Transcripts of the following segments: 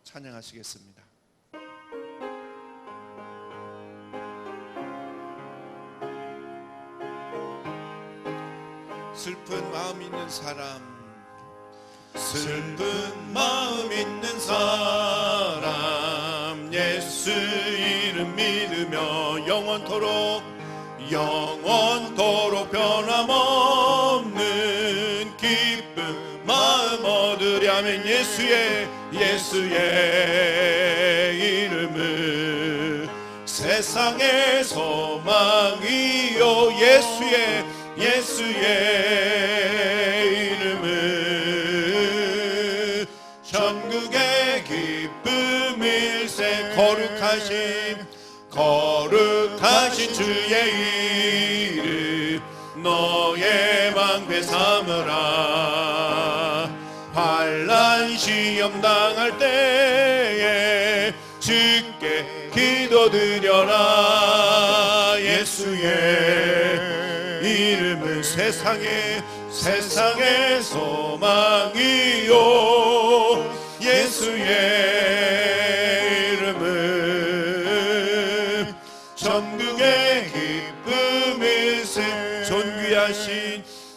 찬양하시겠습니다. 슬픈 마음 있는 사람, 슬픈 마음 있는 사람, 예수 이름 믿으며 영원토록 변함없는 기쁨 마음 얻으려면 예수의 이름을 세상의 소망이요 예수의 이름을 전국의 기쁨일세 거룩하신 주의 이름 너의 방패 삼으라. 환난 시험 당할 때에 주께 기도드려라. 예수의 이름은 세상의 소망이요 예수의 이름은 전국의 기쁨일세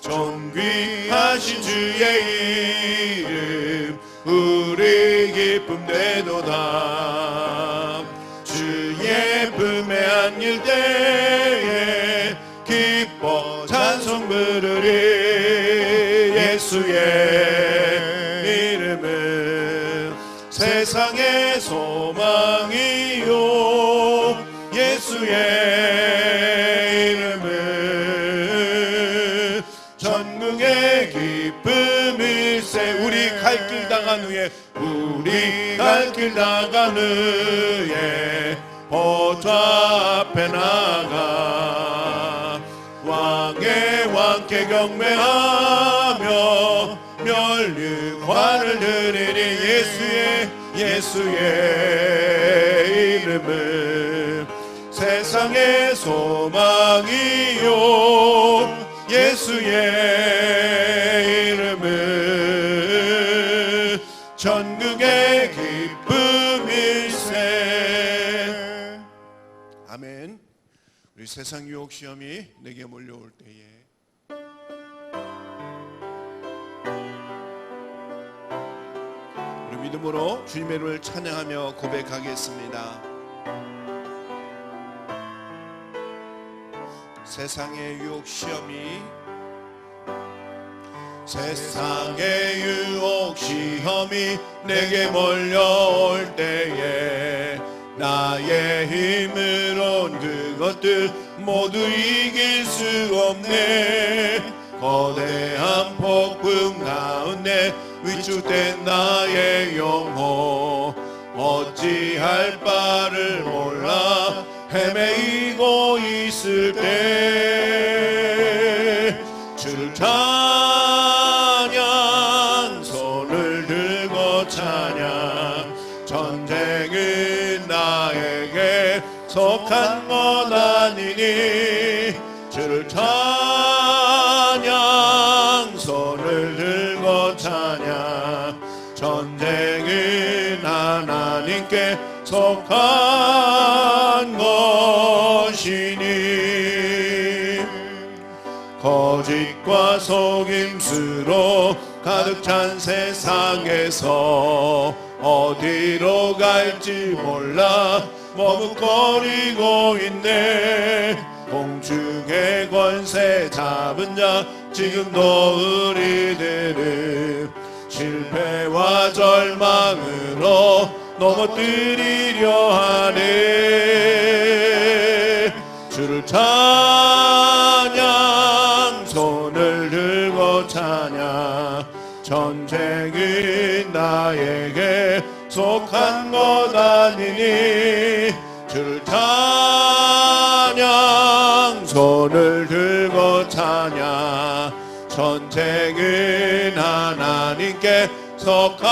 존귀하신 주의 이름 우리 기쁨 되도다. 주의 품에 안길 때에 기뻐 찬송 부르리. 예수의 이름은 세상의 소망이요 예수의 이름은 전국의 기쁨일세. 우리 갈 길 나간 후에 보좌 앞에 나가 왕의 왕께 경배하며 멸류관을 드리리. 예수의 이름은 세상의 소망이요 예수의 이름은 전국의 기쁨일세. 아멘. 우리 세상 유혹 시험이 내게 몰려올 때에 우리 믿음으로 주님의 이름을 찬양하며 고백하겠습니다. 세상의 유혹 시험이 내게 몰려올 때에 나의 힘으론 그것들 모두 이길 수 없네. 거대한 폭풍 가운데 위축된 나의 영혼 어찌할 바를 몰라 헤매이고 있을 때 주를 찬양 손을 들고 찬양 전쟁은 나에게 속한 것 아니니 주를 찬양 손을 들고 찬양 전쟁은 하나님께 속한 것이니 거짓과 속임수로 가득 찬 세상에서 어디로 갈지 몰라 머뭇거리고 있네. 공중의 권세 잡은 자 지금도 우리들은 실패와 절망으로 넘어뜨리려 하네. 주를 찬양 손을 들고 찬양 전쟁은 나에게 속한 것 아니니 주를 찬양 손을 들고 찬양 전쟁은 하나님께 속한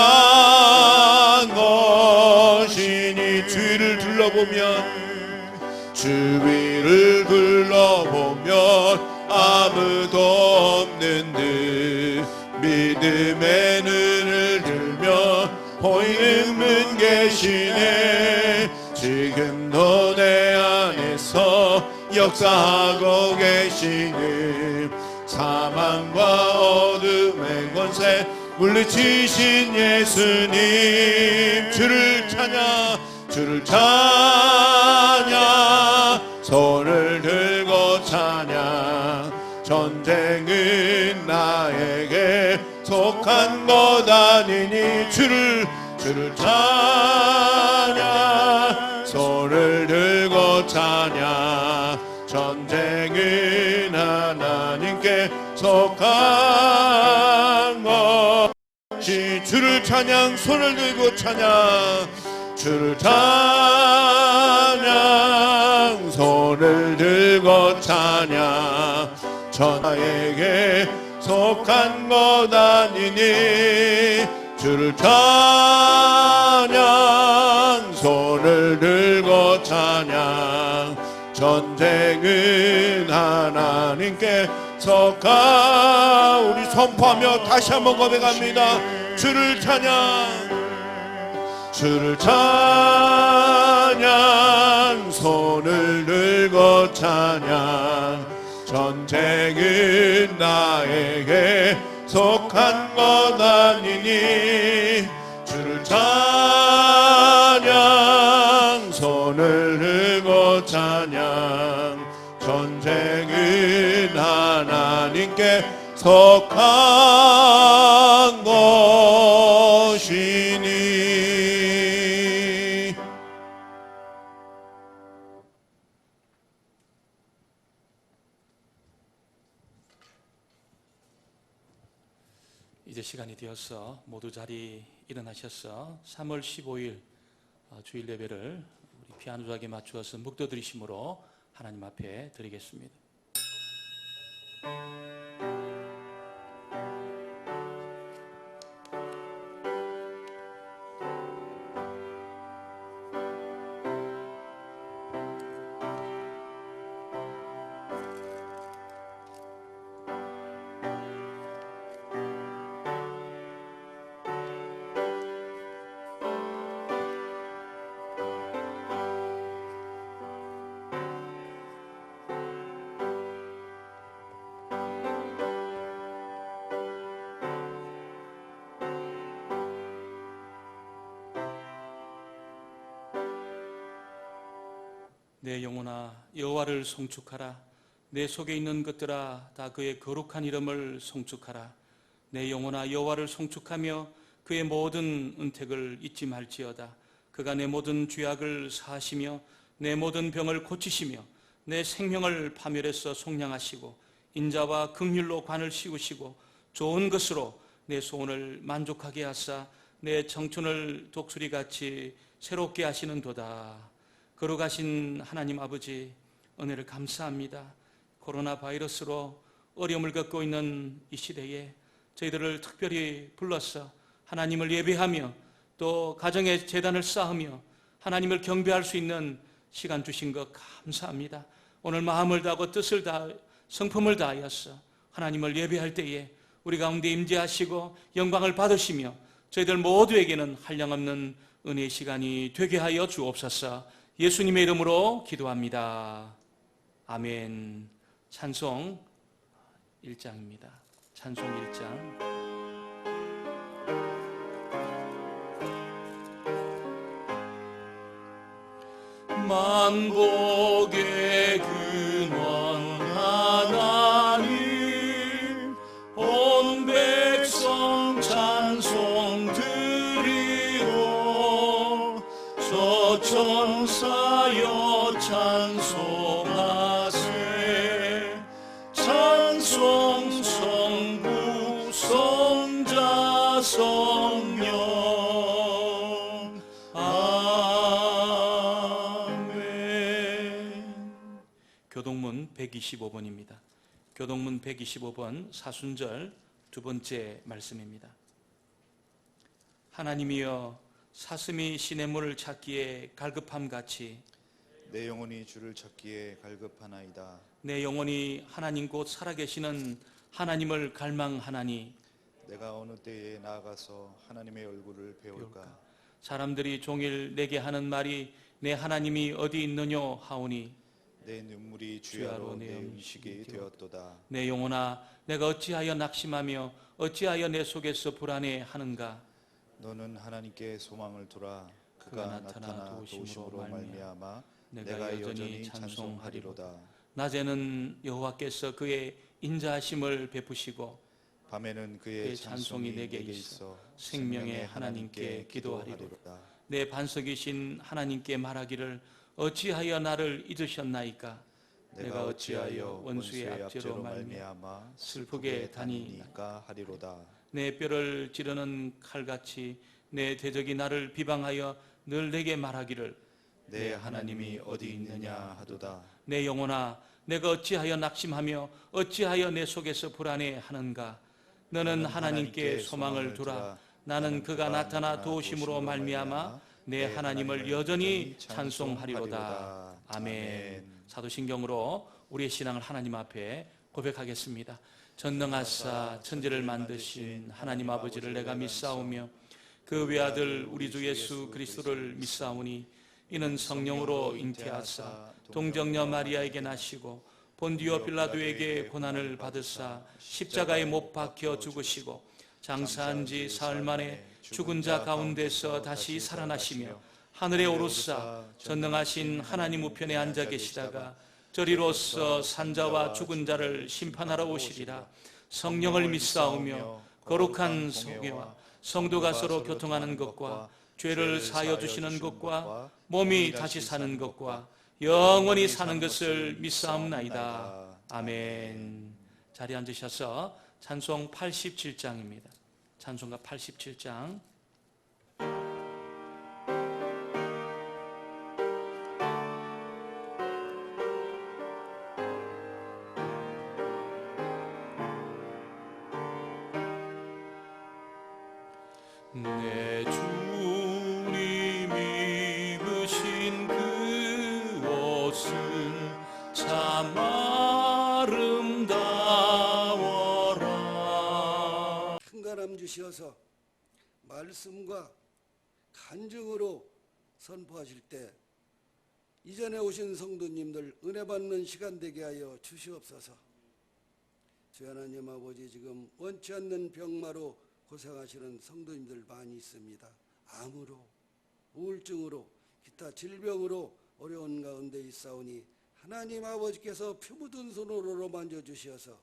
것이니 주위를 둘러보면 아무도 없는 듯 믿음의 눈을 들며 보이는 주는 계시네. 지금도 내 안에서 역사하고 계시네. 사망과 어둠의 권세 물리치신 예수님, 주를 찬양, 주를 찬양, 손을 들고 찬양. 전쟁은 나에게 속한 것 아니니 주를 찬양, 손을 들고 찬양. 전쟁은 하나님께 속한 것이. 주를 찬양, 손을 들고 찬양, 주를 찬양, 손을 들고 찬양. 전하에게 속한 것 아니니 주를 찬양, 손을 들고 찬양. 전쟁은 하나님께 속한. 우리 선포하며 다시 한번 고백합니다. 주를 찬양, 주를 찬양, 손을 들고 찬양. 전쟁은 나에게 속한 것 아니니 주를 찬양, 손을 들고 찬양. 전쟁은 하나님께 속한 것이니. 이제 시간이 되어서 모두 자리 일어나셔서 3월 15일 주일 예배를 우리 피아노작에 맞추어서 묵도드리심으로 하나님 앞에 드리겠습니다. 내 영혼아 여호와를 송축하라. 내 속에 있는 것들아 다 그의 거룩한 이름을 송축하라. 내 영혼아 여호와를 송축하며 그의 모든 은택을 잊지 말지어다. 그가 내 모든 죄악을 사하시며 내 모든 병을 고치시며 내 생명을 파멸해서 속량하시고 인자와 긍휼로 관을 씌우시고 좋은 것으로 내 소원을 만족하게 하사 내 청춘을 독수리같이 새롭게 하시는도다. 거룩하신 하나님 아버지, 은혜를 감사합니다. 코로나 바이러스로 어려움을 겪고 있는 이 시대에 저희들을 특별히 불러서 하나님을 예배하며 또 가정의 재단을 쌓으며 하나님을 경배할 수 있는 시간 주신 것 감사합니다. 오늘 마음을 다하고 뜻을 다하 성품을 다하여서 하나님을 예배할 때에 우리 가운데 임재하시고 영광을 받으시며 저희들 모두에게는 한량없는 은혜의 시간이 되게 하여 주옵소서. 예수님의 이름으로 기도합니다. 아멘. 찬송 1장입니다. 찬송 1장. 만복의 근원 하나님, 온 백성 찬송 드리고 저천사여 찬송하세. 찬송 성부 성자 성령. 교동문 125번입니다. 교동문 125번 사순절 두 번째 말씀입니다. 하나님이여 사슴이 시냇물을 찾기에 갈급함같이 내 영혼이 주를 찾기에 갈급하나이다. 내 영혼이 하나님 곧 살아계시는 하나님을 갈망하나니 내가 어느 때에 나아가서 하나님의 얼굴을 배울까. 사람들이 종일 내게 하는 말이 내 하나님이 어디 있느뇨 하오니 내 눈물이 주야로 주야로 내 내 음식이 음식이 되었도다. 내 영혼아 내가 어찌하여 낙심하며 어찌하여 내 속에서 불안해하는가. 너는 하나님께 소망을 두라. 그가 나타나 도우심으로 말미암아 내가 여전히 찬송하리로다. 낮에는 여호와께서 그의 인자하심을 베푸시고 밤에는 그의 찬송이 내게 있어 생명의 하나님께 기도하리로다. 내 반석이신 하나님께 말하기를 어찌하여 나를 잊으셨나이까. 내가 어찌하여 원수의 압제로 말미암아 슬프게 다니니까 하리로다. 내 뼈를 찌르는 칼같이 내 대적이 나를 비방하여 늘 내게 말하기를 내 하나님이 어디 있느냐 하도다. 내 영혼아 내가 어찌하여 낙심하며 어찌하여 내 속에서 불안해하는가. 너는 하나님께 소망을 두라. 나는 그가 나타나 도우심으로 말미암아 내 하나님을 여전히 찬송하리로다. 아멘. 사도신경으로 우리의 신앙을 하나님 앞에 고백하겠습니다. 전능하사 천지를 만드신 하나님 아버지를 내가 믿사오며 그 외아들 우리 주 예수 그리스도를 믿사오니 이는 성령으로 잉태하사 동정녀 마리아에게 나시고 본디오 빌라도에게 고난을 받으사 십자가에 못 박혀 죽으시고 장사한 지 사흘 만에 죽은 자 가운데서 다시 살아나시며 하늘에 오르사 전능하신 하나님 우편에 앉아 계시다가 저리로서 산자와 죽은 자를 심판하러 오시리라. 성령을 믿사오며 거룩한 성회와 성도가 서로 교통하는 것과 죄를 사하여 주시는 것과 몸이 다시 사는 것과 영원히 사는 것을 믿사옵나이다. 아멘. 자리에 앉으셔서 찬송 87장입니다. 찬송가 87장. 내 주님이 입으신 그 옷은 참 아름다워라. 큰가람 주시어서 말씀과 간증으로 선포하실 때 이전에 오신 성도님들 은혜 받는 시간 되게 하여 주시옵소서. 주 하나님 아버지, 지금 원치 않는 병마로 고생하시는 성도님들 많이 있습니다. 암으로, 우울증으로, 기타 질병으로 어려운 가운데 있사오니 하나님 아버지께서 피 묻은 손으로 만져주시어서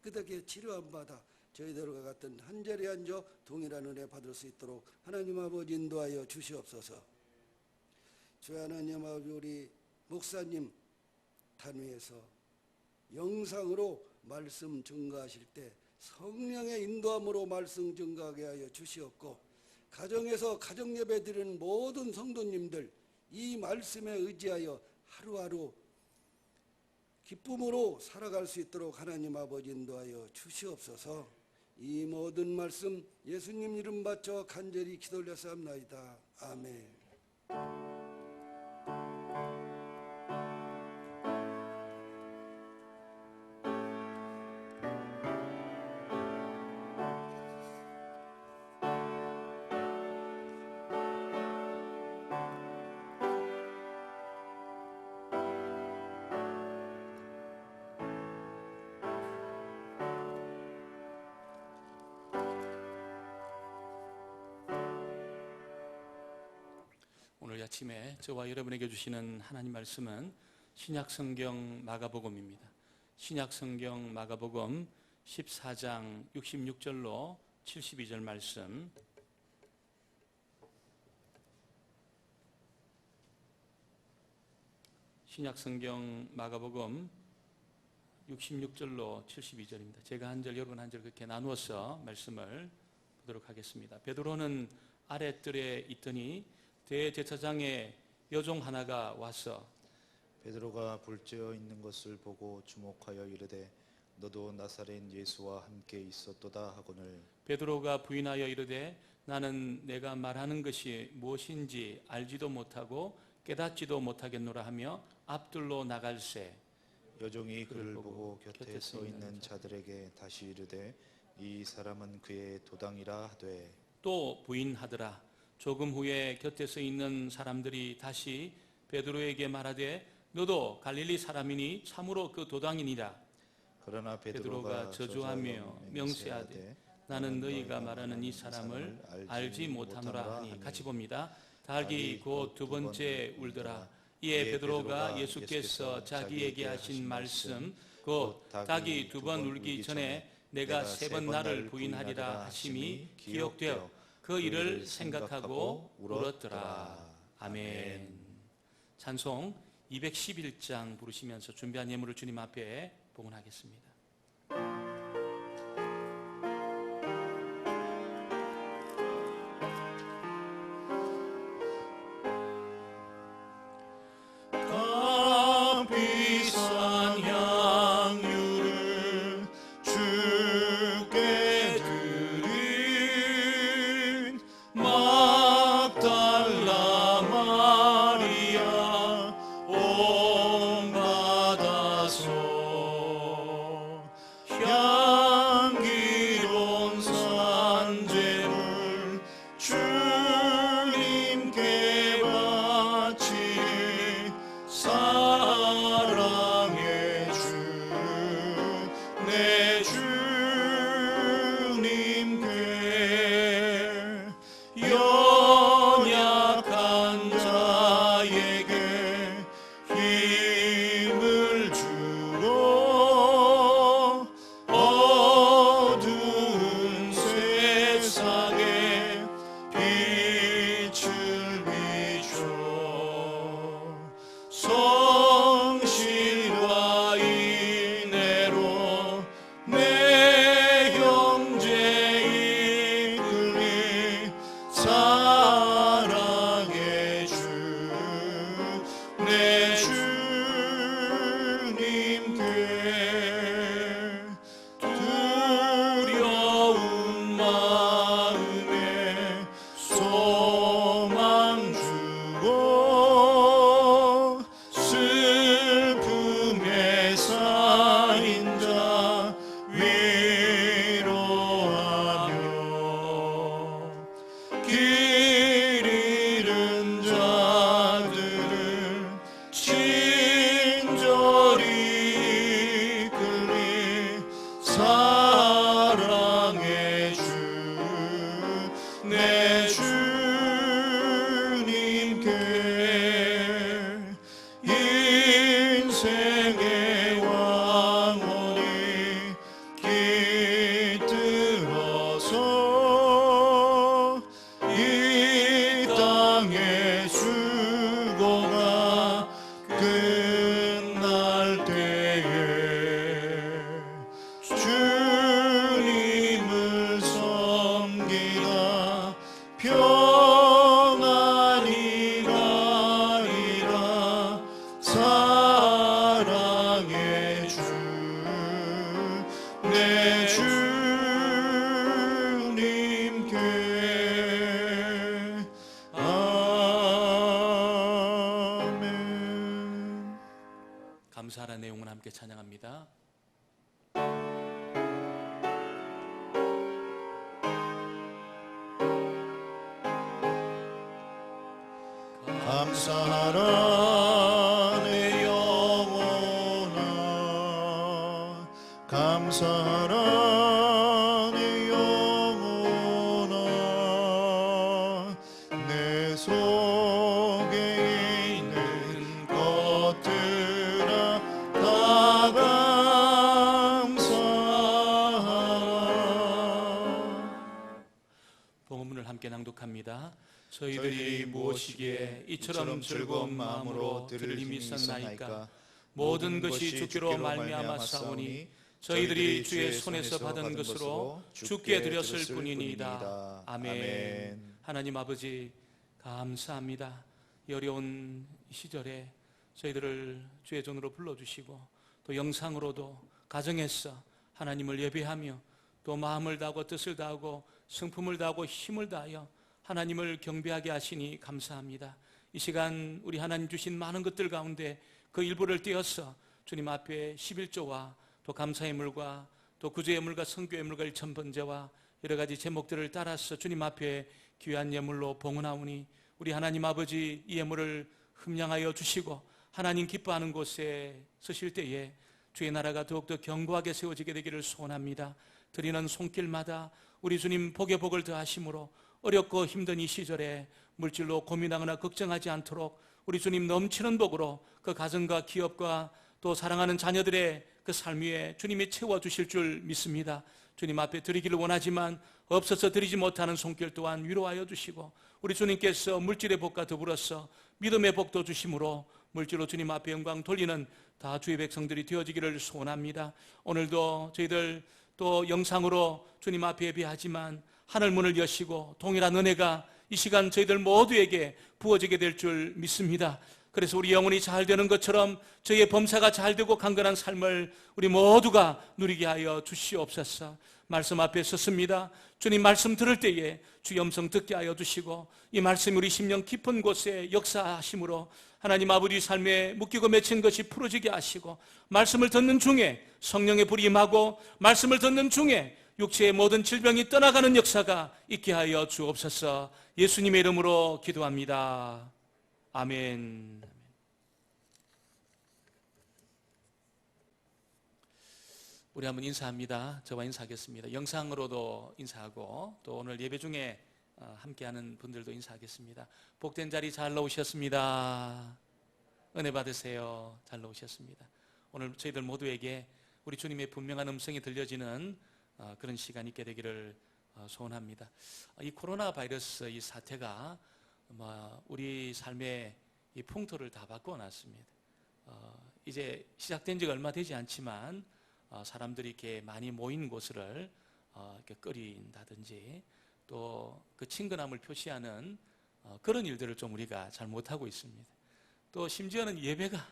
깨끗하게 치료함 받아 저희들과 같은 한 자리에 앉아 동일한 은혜 받을 수 있도록 하나님 아버지 인도하여 주시옵소서. 주 하나님 아버지, 우리 목사님 단위에서 영상으로 말씀 증거하실 때 성령의 인도함으로 말씀 증거하게 하여 주시옵고, 가정에서 가정예배 드리는 모든 성도님들 이 말씀에 의지하여 하루하루 기쁨으로 살아갈 수 있도록 하나님 아버지 인도하여 주시옵소서. 이 모든 말씀 예수님 이름 바쳐 간절히 기도 올려사옵나이다. 아멘. 오늘 아침에 저와 여러분에게 주시는 하나님 말씀은 신약성경 마가복음입니다. 신약성경 마가복음 14장 66절로 72절 말씀. 신약성경 마가복음 66절로 72절입니다. 제가 한 절, 여러분 한 절 그렇게 나누어서 말씀을 보도록 하겠습니다. 베드로는 아랫뜰에 있더니 대제사장의 여종 하나가 와서 베드로가 불쬐어 있는 것을 보고 주목하여 이르되 너도 나사렛 예수와 함께 있었도다 하거늘. 베드로가 부인하여 이르되 나는 내가 말하는 것이 무엇인지 알지도 못하고 깨닫지도 못하겠노라 하며 앞뜰로 나갈새. 여종이 그를 보고 곁에 서 있는 자들에게 다시 이르되 이 사람은 그의 도당이라 하되 또 부인하더라. 조금 후에 곁에 서 있는 사람들이 다시 베드로에게 말하되 너도 갈릴리 사람이니 참으로 그 도당이니라. 그러나 베드로가 저주하며 명세하되 나는 너희가 말하는 이 사람을 알지 못하노라 하니 같이 봅니다. 닭이 곧 두 번째 울더라. 이에 베드로가 예수께서 자기에게 하신 말씀 곧 닭이 두 번 울기 전에 내가 세 번 나를 부인하리라 하심이 기억되어 그 일을 생각하고 울었더라. 아멘. 찬송 211장 부르시면서 준비한 예물을 주님 앞에 봉헌하겠습니다. 비싼 향유를 주께 드린 막달라 마리아 온 받아서 향기로운 산제물 주님께 바치리 사랑의 주 내 주님께 연약한 자에게 힘을 주어 어두운 세상에 빛을 비춰 성실과 인애로 내 형제 이끌리 사랑의 주 내 주님께 두려운 마음에 소망 주고 슬픔에 쌓인 자 위로하며 길 잃은 자들을 친절히 이끌리 사랑의 주 내 주님께 인생의 왕원이 깃들어서 이 땅의 수고가 끝날 때에 주님을 섬기다 평안히 가리라 사랑의 주 내 주님께 아멘. 감사하는 내용을 함께 찬양합니다. 감사하라 내 영혼아 감사하라 내 영혼아 내 속에 있는 것들아 다 감사하라. 복음문을 함께 낭독합니다. 저희들이 무엇이기에 이처럼 즐거운 마음으로 들을 힘이 있었나이까. 모든 것이 주께로 말미암아 싸우니 저희들이 주의 손에서 받은 것으로 주께 드렸을 뿐이니이다. 아멘. 하나님 아버지 감사합니다. 이 어려운 시절에 저희들을 주의 전으로 불러주시고 또 영상으로도 가정에서 하나님을 예배하며 또 마음을 다하고 뜻을 다하고 성품을 다하고 힘을 다하여 하나님을 경배하게 하시니 감사합니다. 이 시간 우리 하나님 주신 많은 것들 가운데 그 일부를 떼어서 주님 앞에 11조와 또 감사의 물과 또 구주의 물과 성교의 물과 일천번제와 여러 가지 제목들을 따라서 주님 앞에 귀한 예물로 봉헌하오니 우리 하나님 아버지 이 예물을 흠량하여 주시고 하나님 기뻐하는 곳에 서실 때에 주의 나라가 더욱더 견고하게 세워지게 되기를 소원합니다. 드리는 손길마다 우리 주님 복의 복을 더하심으로 어렵고 힘든 이 시절에 물질로 고민하거나 걱정하지 않도록 우리 주님 넘치는 복으로 그 가정과 기업과 또 사랑하는 자녀들의 그 삶 위에 주님이 채워주실 줄 믿습니다. 주님 앞에 드리기를 원하지만 없어서 드리지 못하는 손길 또한 위로하여 주시고 우리 주님께서 물질의 복과 더불어서 믿음의 복도 주심으로 물질로 주님 앞에 영광 돌리는 다 주의 백성들이 되어지기를 소원합니다. 오늘도 저희들 또 영상으로 주님 앞에 예배하지만 하늘문을 여시고 동일한 은혜가 이 시간 저희들 모두에게 부어지게 될 줄 믿습니다. 그래서 우리 영혼이 잘 되는 것처럼 저희의 범사가 잘 되고 강건한 삶을 우리 모두가 누리게 하여 주시옵소서. 말씀 앞에 섰습니다. 주님 말씀 들을 때에 주의 음성 듣게 하여 주시고 이 말씀이 우리 심령 깊은 곳에 역사하심으로 하나님 아버지 삶에 묶이고 맺힌 것이 풀어지게 하시고 말씀을 듣는 중에 성령의 불이 임하고 말씀을 듣는 중에 육체의 모든 질병이 떠나가는 역사가 있게 하여 주옵소서. 예수님의 이름으로 기도합니다. 아멘. 우리 한번 인사합니다. 저와 인사하겠습니다. 영상으로도 인사하고 또 오늘 예배 중에 함께하는 분들도 인사하겠습니다. 복된 자리 잘 나오셨습니다. 은혜 받으세요. 잘 나오셨습니다. 오늘 저희들 모두에게 우리 주님의 분명한 음성이 들려지는 그런 시간이 있게 되기를 소원합니다. 이 코로나 바이러스 이 사태가 우리 삶의 이 풍토를 다 바꿔놨습니다. 이제 시작된 지가 얼마 되지 않지만 사람들이 이렇게 많이 모인 곳을 이렇게 끓인다든지 또 그 친근함을 표시하는 그런 일들을 좀 우리가 잘 못하고 있습니다. 또 심지어는 예배가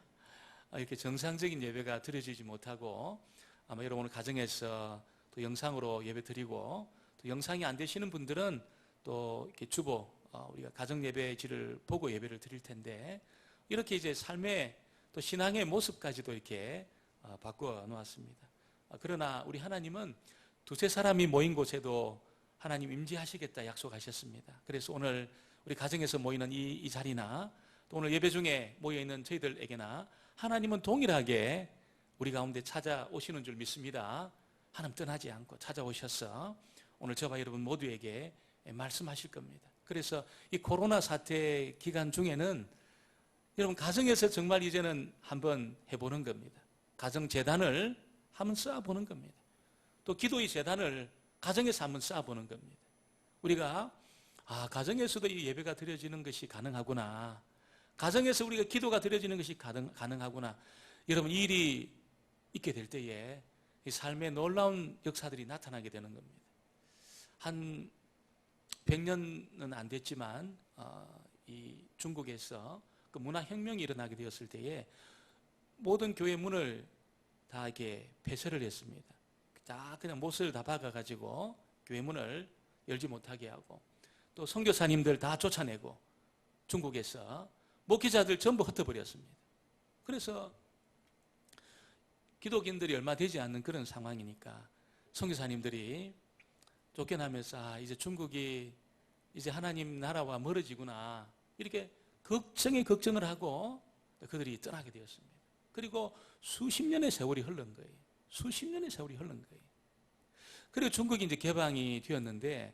이렇게 정상적인 예배가 드려지지 못하고 아마 여러분 오늘 가정에서 또 영상으로 예배 드리고 또 영상이 안 되시는 분들은 또 이렇게 주보 우리가 가정 예배지를 보고 예배를 드릴 텐데 이렇게 이제 삶의 또 신앙의 모습까지도 이렇게 바꿔 놓았습니다. 그러나 우리 하나님은 두세 사람이 모인 곳에도 하나님 임재하시겠다 약속하셨습니다. 그래서 오늘 우리 가정에서 모이는 이 자리나 또 오늘 예배 중에 모여있는 저희들에게나 하나님은 동일하게 우리 가운데 찾아오시는 줄 믿습니다. 하나님 떠나지 않고 찾아오셔서 오늘 저와 여러분 모두에게 말씀하실 겁니다. 그래서 이 코로나 사태 기간 중에는 여러분 가정에서 정말 이제는 한번 해보는 겁니다. 가정재단을 한번 쌓아보는 겁니다. 또 기도의 재단을 가정에서 한번 쌓아보는 겁니다. 우리가 가정에서도 이 예배가 드려지는 것이 가능하구나. 가정에서 우리가 기도가 드려지는 것이 가능하구나. 여러분 이 일이 있게 될 때에 이 삶의 놀라운 역사들이 나타나게 되는 겁니다. 한 100년은 안 됐지만 이 중국에서 그 문화혁명이 일어나게 되었을 때에 모든 교회 문을 다 이렇게 폐쇄를 했습니다. 다 그냥 못을 다 박아가지고 교회 문을 열지 못하게 하고 또 선교사님들 다 쫓아내고 중국에서 목회자들 전부 흩어버렸습니다. 그래서 기독인들이 얼마 되지 않는 그런 상황이니까 선교사님들이 쫓겨나면서 이제 중국이 이제 하나님 나라와 멀어지구나 이렇게 걱정을 하고 그들이 떠나게 되었습니다. 그리고 수십 년의 세월이 흐른 거예요. 수십 년의 세월이 흐른 거예요. 그리고 중국이 이제 개방이 되었는데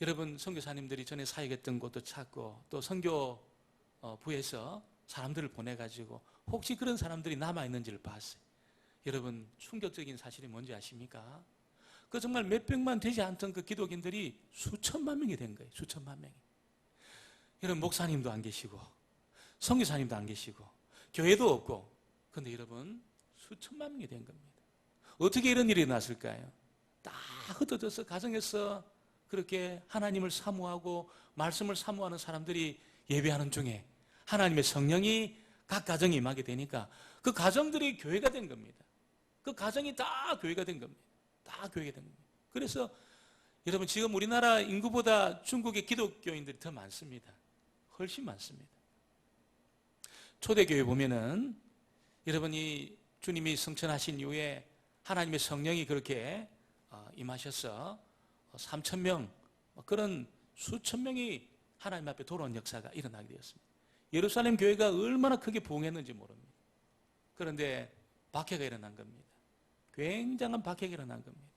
여러분 선교사님들이 전에 사역했던 곳도 찾고 또 선교부에서 사람들을 보내가지고 혹시 그런 사람들이 남아있는지를 봤어요. 여러분 충격적인 사실이 뭔지 아십니까? 그 정말 몇백만 되지 않던 그 기독인들이 수천만 명이 된 거예요. 수천만 명이. 여러분 목사님도 안 계시고 선교사님도 안 계시고 교회도 없고 그런데 여러분 수천만 명이 된 겁니다. 어떻게 이런 일이 났을까요? 다 흩어져서 가정에서 그렇게 하나님을 사모하고 말씀을 사모하는 사람들이 예배하는 중에 하나님의 성령이 각 가정에 임하게 되니까 그 가정들이 교회가 된 겁니다. 그 가정이 다 교회가 된 겁니다. 다 교회가 된 겁니다. 그래서 여러분 지금 우리나라 인구보다 중국의 기독교인들이 더 많습니다. 훨씬 많습니다. 초대교회 보면은 여러분이 주님이 성천하신 이후에 하나님의 성령이 그렇게 임하셔서 3,000명 그런 수천 명이 하나님 앞에 돌아온 역사가 일어나게 되었습니다. 예루살렘 교회가 얼마나 크게 부흥했는지 모릅니다. 그런데 박해가 일어난 겁니다. 굉장한 박해가 일어난 겁니다.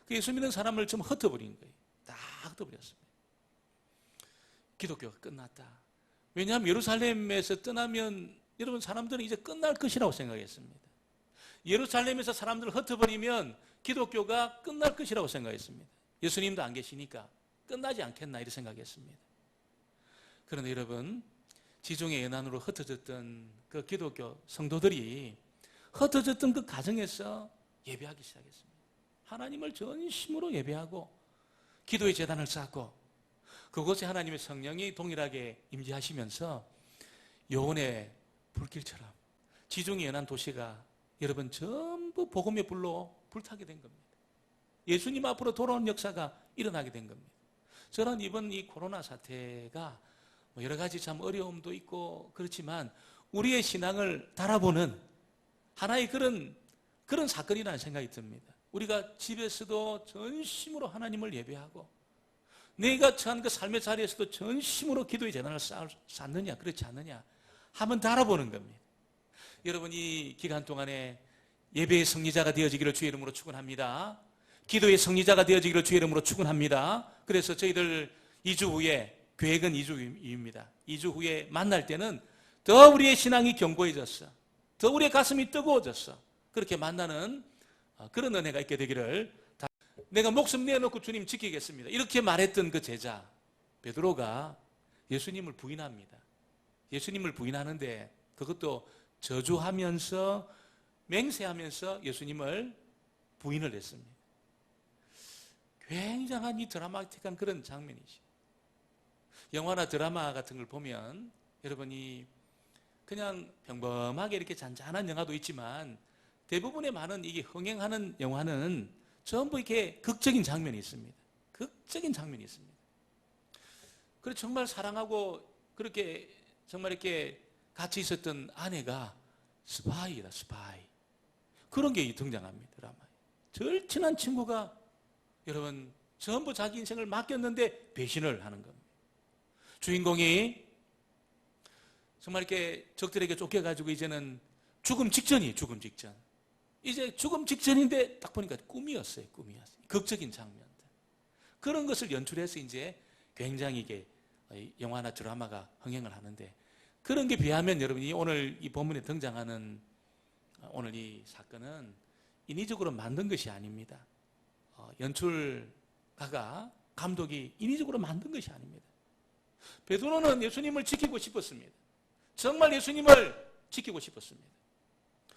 그 예수 믿는 사람을 좀 흩어버린 거예요. 다 흩어버렸습니다. 기독교가 끝났다. 왜냐하면 예루살렘에서 떠나면 여러분 사람들은 이제 끝날 것이라고 생각했습니다. 예루살렘에서 사람들을 흩어버리면 기독교가 끝날 것이라고 생각했습니다. 예수님도 안 계시니까 끝나지 않겠나 이렇게 생각했습니다. 그런데 여러분 지중해 연안으로 흩어졌던 그 기독교 성도들이 흩어졌던 그 가정에서 예배하기 시작했습니다. 하나님을 전심으로 예배하고 기도의 제단을 쌓고 그곳에 하나님의 성령이 동일하게 임재하시면서 영혼의 불길처럼 지중해 연안 도시가 여러분 전부 복음의 불로 불타게 된 겁니다. 예수님 앞으로 돌아온 역사가 일어나게 된 겁니다. 저는 이번 이 코로나 사태가 여러 가지 참 어려움도 있고 그렇지만 우리의 신앙을 달아보는 하나의 그런 사건이라는 생각이 듭니다. 우리가 집에서도 전심으로 하나님을 예배하고 내가 처한 그 삶의 자리에서도 전심으로 기도의 재단을 쌓느냐 그렇지 않느냐 한번 달아보는 겁니다. 여러분 이 기간 동안에 예배의 승리자가 되어지기를 주의 이름으로 축원합니다. 기도의 승리자가 되어지기를 주의 이름으로 축원합니다. 그래서 저희들 2주 후에 계획은 2주 후입니다. 2주 후에 만날 때는 더 우리의 신앙이 견고해졌어. 더 우리의 가슴이 뜨거워졌어. 그렇게 만나는 그런 은혜가 있게 되기를 내가 목숨 내놓고 주님 지키겠습니다. 이렇게 말했던 그 제자 베드로가 예수님을 부인합니다. 예수님을 부인하는데 그것도 저주하면서 맹세하면서 예수님을 부인을 했습니다. 굉장한 이 드라마틱한 그런 장면이죠. 영화나 드라마 같은 걸 보면 여러분이 그냥 평범하게 이렇게 잔잔한 영화도 있지만 대부분의 많은 이게 흥행하는 영화는 전부 이렇게 극적인 장면이 있습니다. 극적인 장면이 있습니다. 그래서 정말 사랑하고 그렇게 정말 이렇게 같이 있었던 아내가 스파이다, 스파이. 그런 게 등장합니다, 드라마에. 절친한 친구가 여러분 전부 자기 인생을 맡겼는데 배신을 하는 겁니다. 주인공이 정말 이렇게 적들에게 쫓겨가지고 이제는 죽음 직전이에요, 죽음 직전. 이제 죽음 직전인데 딱 보니까 꿈이었어요, 꿈이었어요. 극적인 장면들. 그런 것을 연출해서 이제 굉장히 이게 영화나 드라마가 흥행을 하는데 그런 게 비하면 여러분이 오늘 이 본문에 등장하는 오늘 이 사건은 인위적으로 만든 것이 아닙니다. 연출가가 감독이 인위적으로 만든 것이 아닙니다. 베드로는 예수님을 지키고 싶었습니다. 정말 예수님을 지키고 싶었습니다.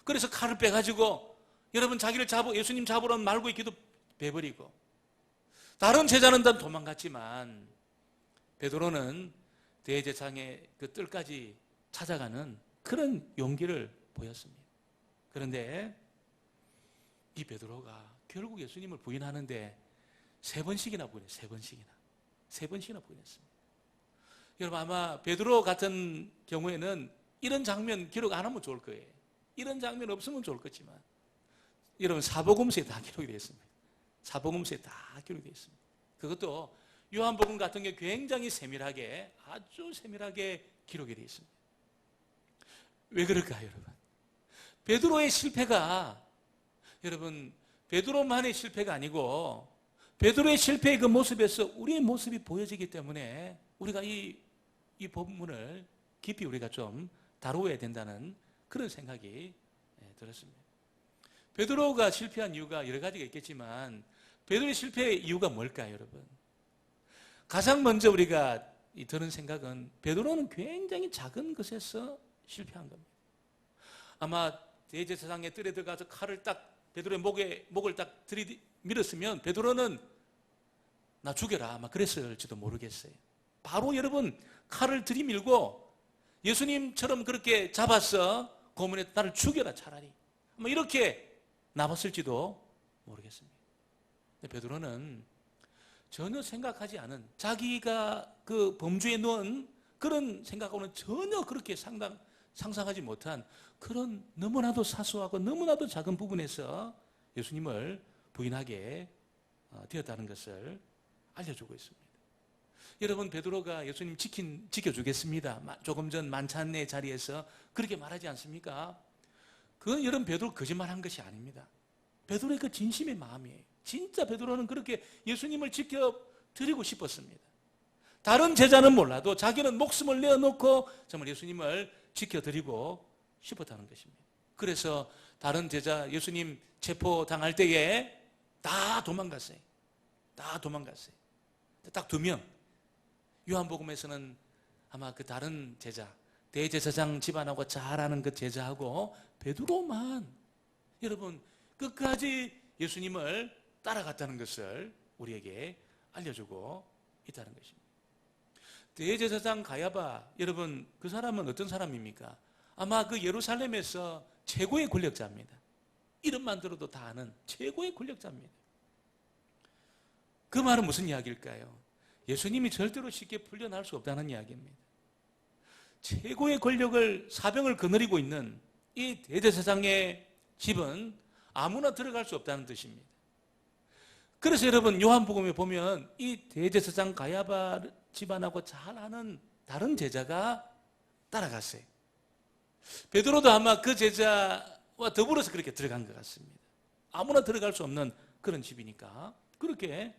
그래서 칼을 빼가지고 여러분 자기를 예수님 잡으러 말고 있기도 베버리고 다른 제자는 다 도망갔지만 베드로는 대제사장의 그 뜰까지 찾아가는 그런 용기를 보였습니다. 그런데 이 베드로가 결국 예수님을 부인하는데 3번씩이나 부인했어요. 3번씩이나 부인했습니다. 여러분 아마 베드로 같은 경우에는 이런 장면 기록 안 하면 좋을 거예요. 이런 장면 없으면 좋을 거지만 여러분 사복음서에 다 기록이 되어 있습니다. 사복음서에 다 기록이 되어 있습니다. 그것도 요한복음 같은 게 굉장히 세밀하게 아주 세밀하게 기록이 되어 있습니다. 왜 그럴까요, 여러분? 베드로의 실패가 여러분 베드로만의 실패가 아니고 베드로의 실패의 그 모습에서 우리의 모습이 보여지기 때문에 우리가 이 본문을 깊이 우리가 좀 다루어야 된다는 그런 생각이 들었습니다. 베드로가 실패한 이유가 여러 가지가 있겠지만 베드로의 실패의 이유가 뭘까요, 여러분? 가장 먼저 우리가 드는 생각은 베드로는 굉장히 작은 것에서 실패한 겁니다. 아마 대제사장의 뜰에 들어가서 칼을 딱 베드로의 목을 딱 들이밀었으면 베드로는 나 죽여라 아마 그랬을지도 모르겠어요. 바로 여러분 칼을 들이밀고 예수님처럼 그렇게 잡아서 고문에 나를 죽여라 차라리 아마 이렇게 나왔을지도 모르겠습니다. 근데 베드로는 전혀 생각하지 않은 자기가 그 범주에 넣은 그런 생각하고는 전혀 그렇게 상상하지 못한 그런 너무나도 사소하고 너무나도 작은 부분에서 예수님을 부인하게 되었다는 것을 알려주고 있습니다. 여러분, 베드로가 예수님 지켜주겠습니다. 조금 전 만찬의 자리에서 그렇게 말하지 않습니까? 그건 여러분, 베드로 거짓말한 것이 아닙니다. 베드로의 그 진심의 마음이에요. 진짜 베드로는 그렇게 예수님을 지켜드리고 싶었습니다. 다른 제자는 몰라도 자기는 목숨을 내어놓고 정말 예수님을 지켜드리고 싶었다는 것입니다. 그래서 다른 제자 예수님 체포당할 때에 다 도망갔어요. 다 도망갔어요. 딱 2명. 요한복음에서는 아마 그 다른 제자, 대제사장 집안하고 잘 아는 그 제자하고 베드로만 여러분 끝까지 예수님을 따라갔다는 것을 우리에게 알려주고 있다는 것입니다. 대제사장 가야바, 여러분 그 사람은 어떤 사람입니까? 아마 그 예루살렘에서 최고의 권력자입니다. 이름만 들어도 다 아는 최고의 권력자입니다. 그 말은 무슨 이야기일까요? 예수님이 절대로 쉽게 풀려날 수 없다는 이야기입니다. 최고의 권력을, 사병을 거느리고 있는 이 대제사장의 집은 아무나 들어갈 수 없다는 뜻입니다. 그래서 여러분 요한복음에 보면 이 대제사장 가야바 집안하고 잘 아는 다른 제자가 따라갔어요. 베드로도 아마 그 제자와 더불어서 그렇게 들어간 것 같습니다. 아무나 들어갈 수 없는 그런 집이니까 그렇게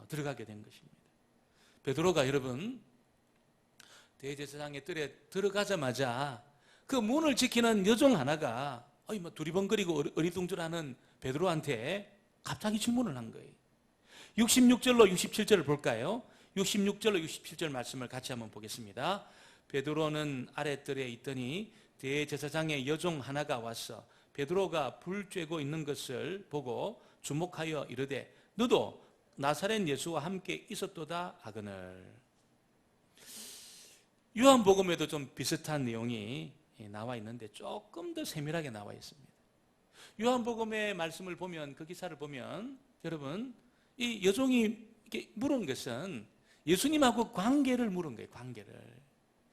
들어가게 된 것입니다. 베드로가 여러분 대제사장의 뜰에 들어가자마자 그 문을 지키는 여종 하나가 두리번거리고 어리둥절하는 베드로한테 갑자기 질문을 한 거예요. 66절로 67절을 볼까요? 66절로 67절 말씀을 같이 한번 보겠습니다. 베드로는 아랫뜰에 있더니 대제사장의 여종 하나가 와서 베드로가 불 쬐고 있는 것을 보고 주목하여 이르되 너도 나사렛 예수와 함께 있었도다 하거늘. 요한복음에도 좀 비슷한 내용이 나와 있는데 조금 더 세밀하게 나와 있습니다. 요한복음의 말씀을 보면, 그 기사를 보면 여러분 이 여종이 이렇게 물은 것은 예수님하고 관계를 물은 거예요.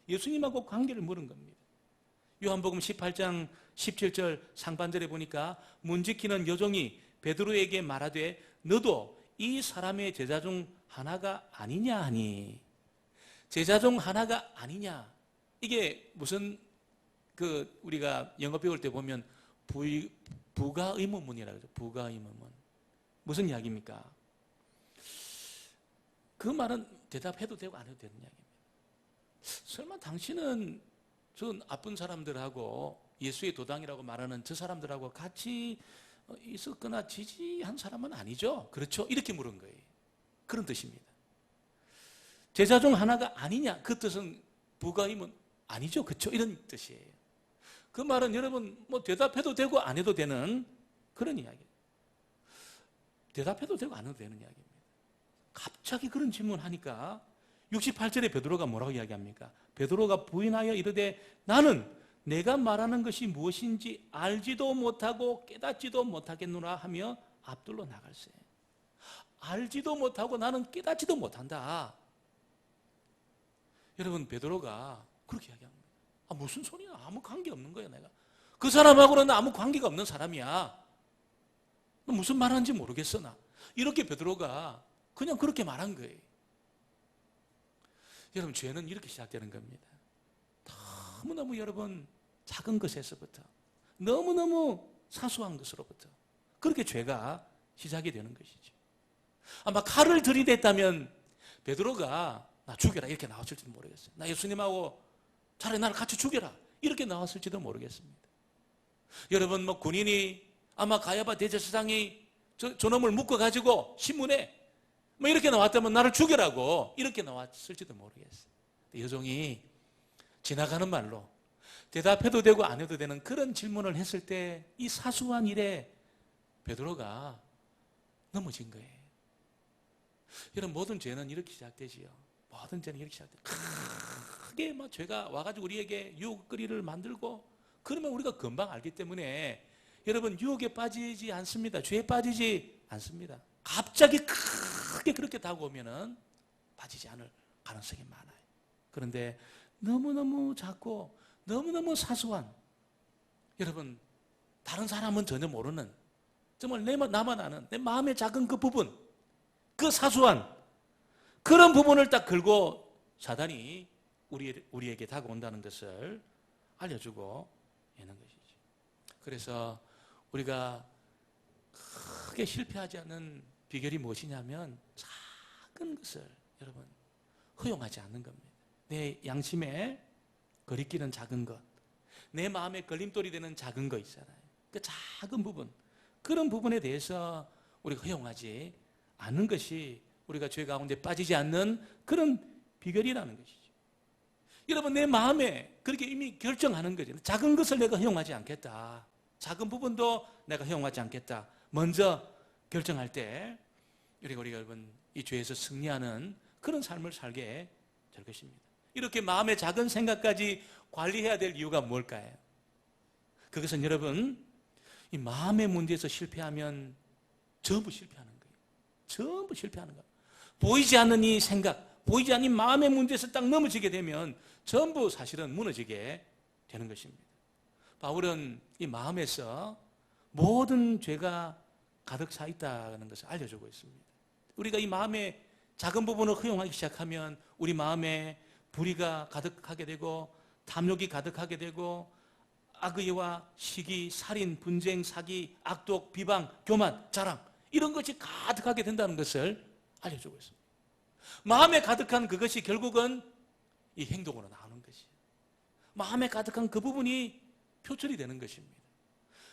예수님하고 관계를 물은 겁니다. 요한복음 18장 17절 상반절에 보니까 문 지키는 여종이 베드로에게 말하되 너도 이 사람의 제자 중 하나가 아니냐 하니. 제자 중 하나가 아니냐, 이게 무슨 우리가 영어 배울 때 보면 부가 의문문이라고 하죠. 부가 의문문. 무슨 이야기입니까? 그 말은 대답해도 되고 안 해도 되는 이야기입니다. 설마 당신은 저 나쁜 사람들하고 예수의 도당이라고 말하는 저 사람들하고 같이 있었거나 지지한 사람은 아니죠? 그렇죠? 이렇게 물은 거예요. 그런 뜻입니다. 제자 중 하나가 아니냐, 그 뜻은 부가임은 아니죠? 그렇죠? 이런 뜻이에요. 그 말은 여러분 대답해도 되고 안 해도 되는 그런 이야기예요. 대답해도 되고 안 해도 되는 이야기입니다. 갑자기 그런 질문하니까 68절에 베드로가 뭐라고 이야기합니까? 베드로가 부인하여 이르되 나는 내가 말하는 것이 무엇인지 알지도 못하고 깨닫지도 못하겠노라 하며 앞들로 나갈세. 알지도 못하고 나는 깨닫지도 못한다. 여러분 베드로가 그렇게 이야기합니다. 무슨 소리야? 아무 관계 없는 거야. 내가 그 사람하고는 아무 관계가 없는 사람이야. 너 무슨 말하는지 모르겠어 나. 이렇게 베드로가 그냥 그렇게 말한 거예요. 여러분 죄는 이렇게 시작되는 겁니다. 너무너무 여러분 작은 것에서부터, 너무너무 사소한 것으로부터 그렇게 죄가 시작이 되는 것이죠. 아마 칼을 들이댔다면 베드로가 나 죽여라 이렇게 나왔을지도 모르겠어요. 나 예수님하고 차라리 나를 같이 죽여라 이렇게 나왔을지도 모르겠습니다. 여러분 군인이 아마 가야바 대제사장이 저놈을 묶어가지고 신문에 이렇게 나왔다면 나를 죽여라고 이렇게 나왔을지도 모르겠어요. 여종이 지나가는 말로 대답해도 되고 안 해도 되는 그런 질문을 했을 때 이 사소한 일에 베드로가 넘어진 거예요. 여러분 모든 죄는 이렇게 시작되지요. 모든 죄는 이렇게 시작돼요. 크게 죄가 와가지고 우리에게 유혹거리를 만들고 그러면 우리가 금방 알기 때문에 여러분 유혹에 빠지지 않습니다. 죄에 빠지지 않습니다. 갑자기 크게 그렇게 다가오면은 빠지지 않을 가능성이 많아요. 그런데 너무너무 작고 너무너무 사소한, 여러분 다른 사람은 전혀 모르는, 정말 나만 아는 내 마음의 작은 그 부분, 그 사소한 그런 부분을 딱 걸고 사단이 우리에게 다가온다는 것을 알려주고 있는 것이죠. 그래서 우리가 크게 실패하지 않는 비결이 무엇이냐면 작은 것을 여러분 허용하지 않는 겁니다. 내 양심에 거리끼는 작은 것, 내 마음에 걸림돌이 되는 작은 거 있잖아요. 그 작은 부분, 그런 부분에 대해서 우리가 허용하지 않는 것이 우리가 죄 가운데 빠지지 않는 그런 비결이라는 것이죠. 여러분, 내 마음에 그렇게 이미 결정하는 거죠. 작은 것을 내가 허용하지 않겠다. 작은 부분도 내가 허용하지 않겠다. 먼저 결정할 때 우리가 여러분 이 죄에서 승리하는 그런 삶을 살게 될 것입니다. 이렇게 마음의 작은 생각까지 관리해야 될 이유가 뭘까요? 그것은 여러분 이 마음의 문제에서 실패하면 전부 실패하는 거예요. 전부 실패하는 거예요. 보이지 않는 이 생각, 보이지 않는 마음의 문제에서 딱 넘어지게 되면 전부 사실은 무너지게 되는 것입니다. 바울은 이 마음에서 모든 죄가 가득 차 있다는 것을 알려주고 있습니다. 우리가 이 마음의 작은 부분을 허용하기 시작하면 우리 마음에 불의가 가득하게 되고 탐욕이 가득하게 되고 악의와 시기, 살인, 분쟁, 사기, 악독, 비방, 교만, 자랑 이런 것이 가득하게 된다는 것을 알려주고 있습니다. 마음에 가득한 그것이 결국은 이 행동으로 나오는 것이에요. 마음에 가득한 그 부분이 표출이 되는 것입니다.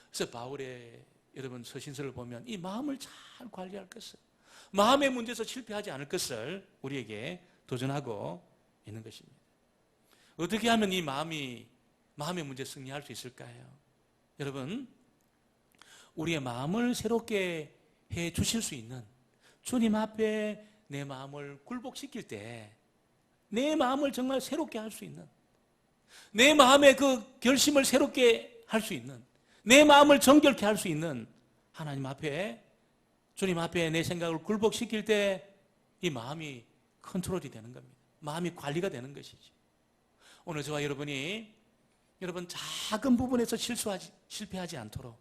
그래서 바울의 여러분 서신서를 보면 이 마음을 잘 관리할 것을, 마음의 문제에서 실패하지 않을 것을 우리에게 도전하고 있는 것입니다. 어떻게 하면 이 마음의 문제 승리할 수 있을까요? 여러분, 우리의 마음을 새롭게 해 주실 수 있는 주님 앞에 내 마음을 굴복시킬 때 내 마음을 정말 새롭게 할 수 있는, 내 마음의 그 결심을 새롭게 할 수 있는, 내 마음을 정결케 할 수 있는 하나님 앞에, 주님 앞에 내 생각을 굴복시킬 때 이 마음이 컨트롤이 되는 겁니다. 마음이 관리가 되는 것이죠. 오늘 저와 여러분이 여러분 작은 부분에서 실패하지 않도록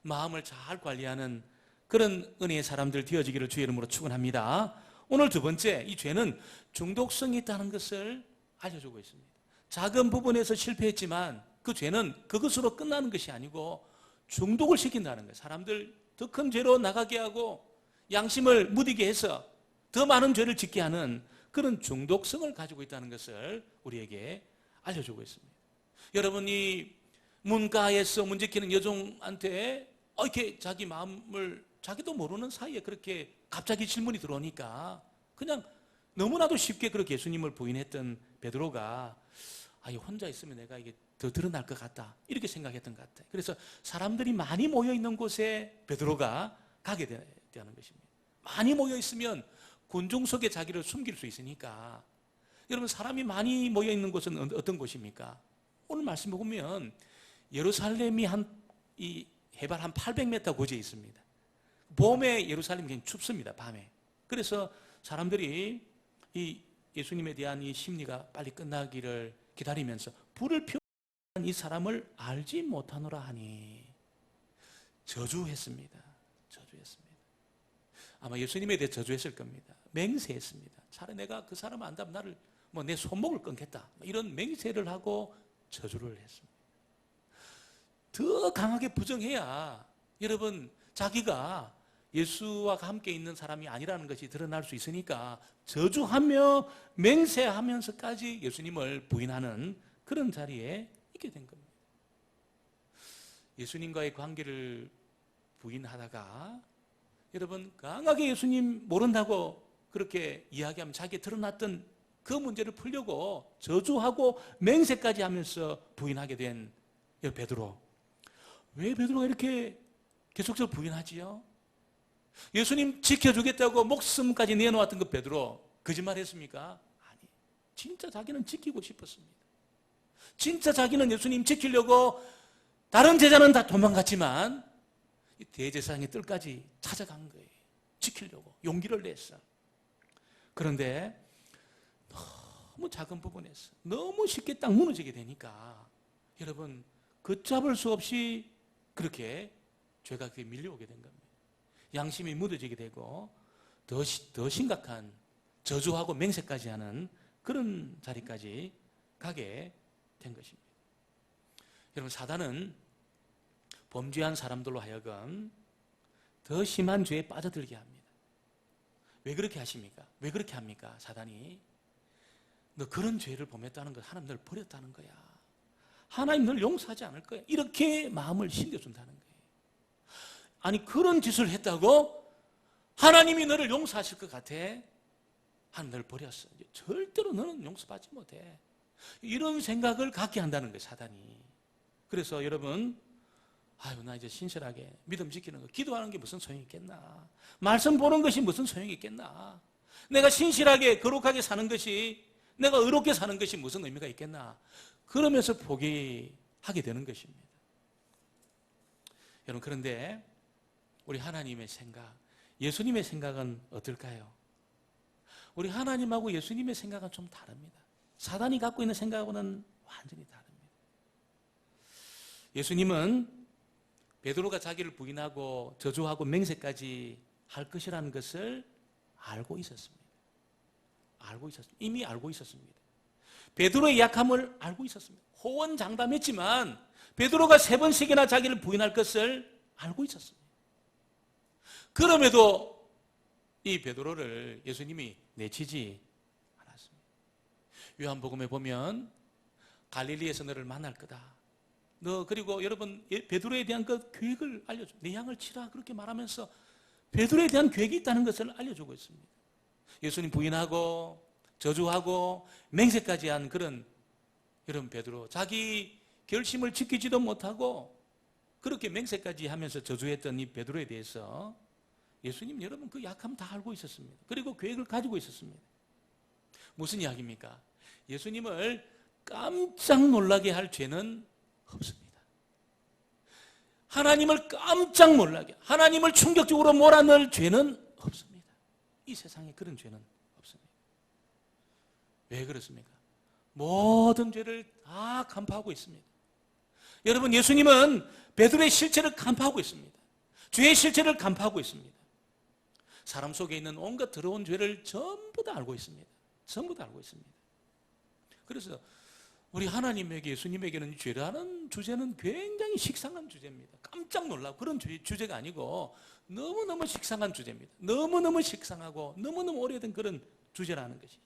마음을 잘 관리하는 그런 은혜의 사람들 되어지기를 주의 이름으로 축원합니다. 오늘 두 번째, 이 죄는 중독성이 있다는 것을 알려주고 있습니다. 작은 부분에서 실패했지만 그 죄는 그것으로 끝나는 것이 아니고 중독을 시킨다는 거예요. 사람들 더 큰 죄로 나가게 하고 양심을 무디게 해서 더 많은 죄를 짓게 하는 그런 중독성을 가지고 있다는 것을 우리에게 알려주고 있습니다. 여러분이 문가에서 문제키는 여종한테 이렇게 자기 마음을 자기도 모르는 사이에 그렇게 갑자기 질문이 들어오니까 그냥 너무나도 쉽게 그렇게 예수님을 부인했던 베드로가 혼자 있으면 내가 이게 더 드러날 것 같다 이렇게 생각했던 것 같아요. 그래서 사람들이 많이 모여 있는 곳에 베드로가 가게 되는 것입니다. 많이 모여 있으면 군중 속에 자기를 숨길 수 있으니까. 여러분, 사람이 많이 모여 있는 곳은 어떤 곳입니까? 오늘 말씀 보면 예루살렘이 이 해발 한 800m 고지에 있습니다. 봄에 예루살렘이 굉장히 춥습니다. 밤에. 그래서 사람들이 이 예수님에 대한 이 심리가 빨리 끝나기를 기다리면서 불을 피운 이 사람을 알지 못하노라 하니 저주했습니다. 저주했습니다. 아마 예수님에 대해 저주했을 겁니다. 맹세했습니다. 차라리 내가 그 사람 안다면 나를 내 손목을 끊겠다. 이런 맹세를 하고 저주를 했습니다. 더 강하게 부정해야 여러분 자기가 예수와 함께 있는 사람이 아니라는 것이 드러날 수 있으니까 저주하며 맹세하면서까지 예수님을 부인하는 그런 자리에 있게 된 겁니다. 예수님과의 관계를 부인하다가 여러분 강하게 예수님 모른다고 그렇게 이야기하면 자기에 드러났던 그 문제를 풀려고 저주하고 맹세까지 하면서 부인하게 된 베드로. 왜 베드로가 이렇게 계속적으로 부인하지요? 예수님 지켜주겠다고 목숨까지 내놓았던 그 베드로 거짓말했습니까? 아니, 진짜 자기는 지키고 싶었습니다. 진짜 자기는 예수님 지키려고 다른 제자는 다 도망갔지만 이 대제사장의 뜰까지 찾아간 거예요. 지키려고 용기를 냈어. 그런데 너무 작은 부분에서 너무 쉽게 딱 무너지게 되니까 여러분 걷잡을 수 없이 그렇게 죄가 밀려오게 된 겁니다. 양심이 무너지게 되고 더 심각한 저주하고 맹세까지 하는 그런 자리까지 가게 된 것입니다. 여러분, 사단은 범죄한 사람들로 하여금 더 심한 죄에 빠져들게 합니다. 왜 그렇게 하십니까? 왜 그렇게 합니까? 사단이 너 그런 죄를 범했다는 것, 하나님 널 버렸다는 거야. 하나님 널 용서하지 않을 거야. 이렇게 마음을 심겨준다는 거예요. 아니, 그런 짓을 했다고 하나님이 너를 용서하실 것 같아? 하나님 널 버렸어. 절대로 너는 용서받지 못해. 이런 생각을 갖게 한다는 거예요, 사단이. 그래서 여러분, 아유, 나 이제 신실하게 믿음 지키는 거, 기도하는 게 무슨 소용이 있겠나? 말씀 보는 것이 무슨 소용이 있겠나? 내가 신실하게 거룩하게 사는 것이, 내가 의롭게 사는 것이 무슨 의미가 있겠나? 그러면서 포기하게 되는 것입니다. 여러분, 그런데 우리 하나님의 생각, 예수님의 생각은 어떨까요? 우리 하나님하고 예수님의 생각은 좀 다릅니다. 사단이 갖고 있는 생각하고는 완전히 다릅니다. 예수님은 베드로가 자기를 부인하고 저주하고 맹세까지 할 것이라는 것을 알고 있었습니다. 이미 알고 있었습니다. 베드로의 약함을 알고 있었습니다. 호언장담했지만 베드로가 3번씩이나 자기를 부인할 것을 알고 있었습니다. 그럼에도 이 베드로를 예수님이 내치지 않았습니다. 요한복음에 보면 갈릴리에서 너를 만날 거다. 너 그리고 여러분 베드로에 대한 그 계획을 알려줘. 내 양을 치라 그렇게 말하면서 베드로에 대한 계획이 있다는 것을 알려주고 있습니다. 예수님 부인하고 저주하고 맹세까지 한 그런 여러분 베드로, 자기 결심을 지키지도 못하고 그렇게 맹세까지 하면서 저주했던 이 베드로에 대해서 예수님 여러분 그 약함 다 알고 있었습니다. 그리고 계획을 가지고 있었습니다. 무슨 이야기입니까? 예수님을 깜짝 놀라게 할 죄는 없습니다. 하나님을 깜짝 놀라게, 하나님을 충격적으로 몰아넣을 죄는 없습니다. 이 세상에 그런 죄는 없습니다. 왜 그렇습니까? 모든 죄를 다 간파하고 있습니다. 여러분, 예수님은 베드로의 실체를 간파하고 있습니다. 죄의 실체를 간파하고 있습니다. 사람 속에 있는 온갖 더러운 죄를 전부 다 알고 있습니다. 전부 다 알고 있습니다. 그래서 우리 하나님에게, 예수님에게는 죄라는 주제는 굉장히 식상한 주제입니다. 깜짝 놀라고 그런 주제가 아니고 너무너무 식상한 주제입니다. 너무너무 식상하고 너무너무 오래된 그런 주제라는 것이죠.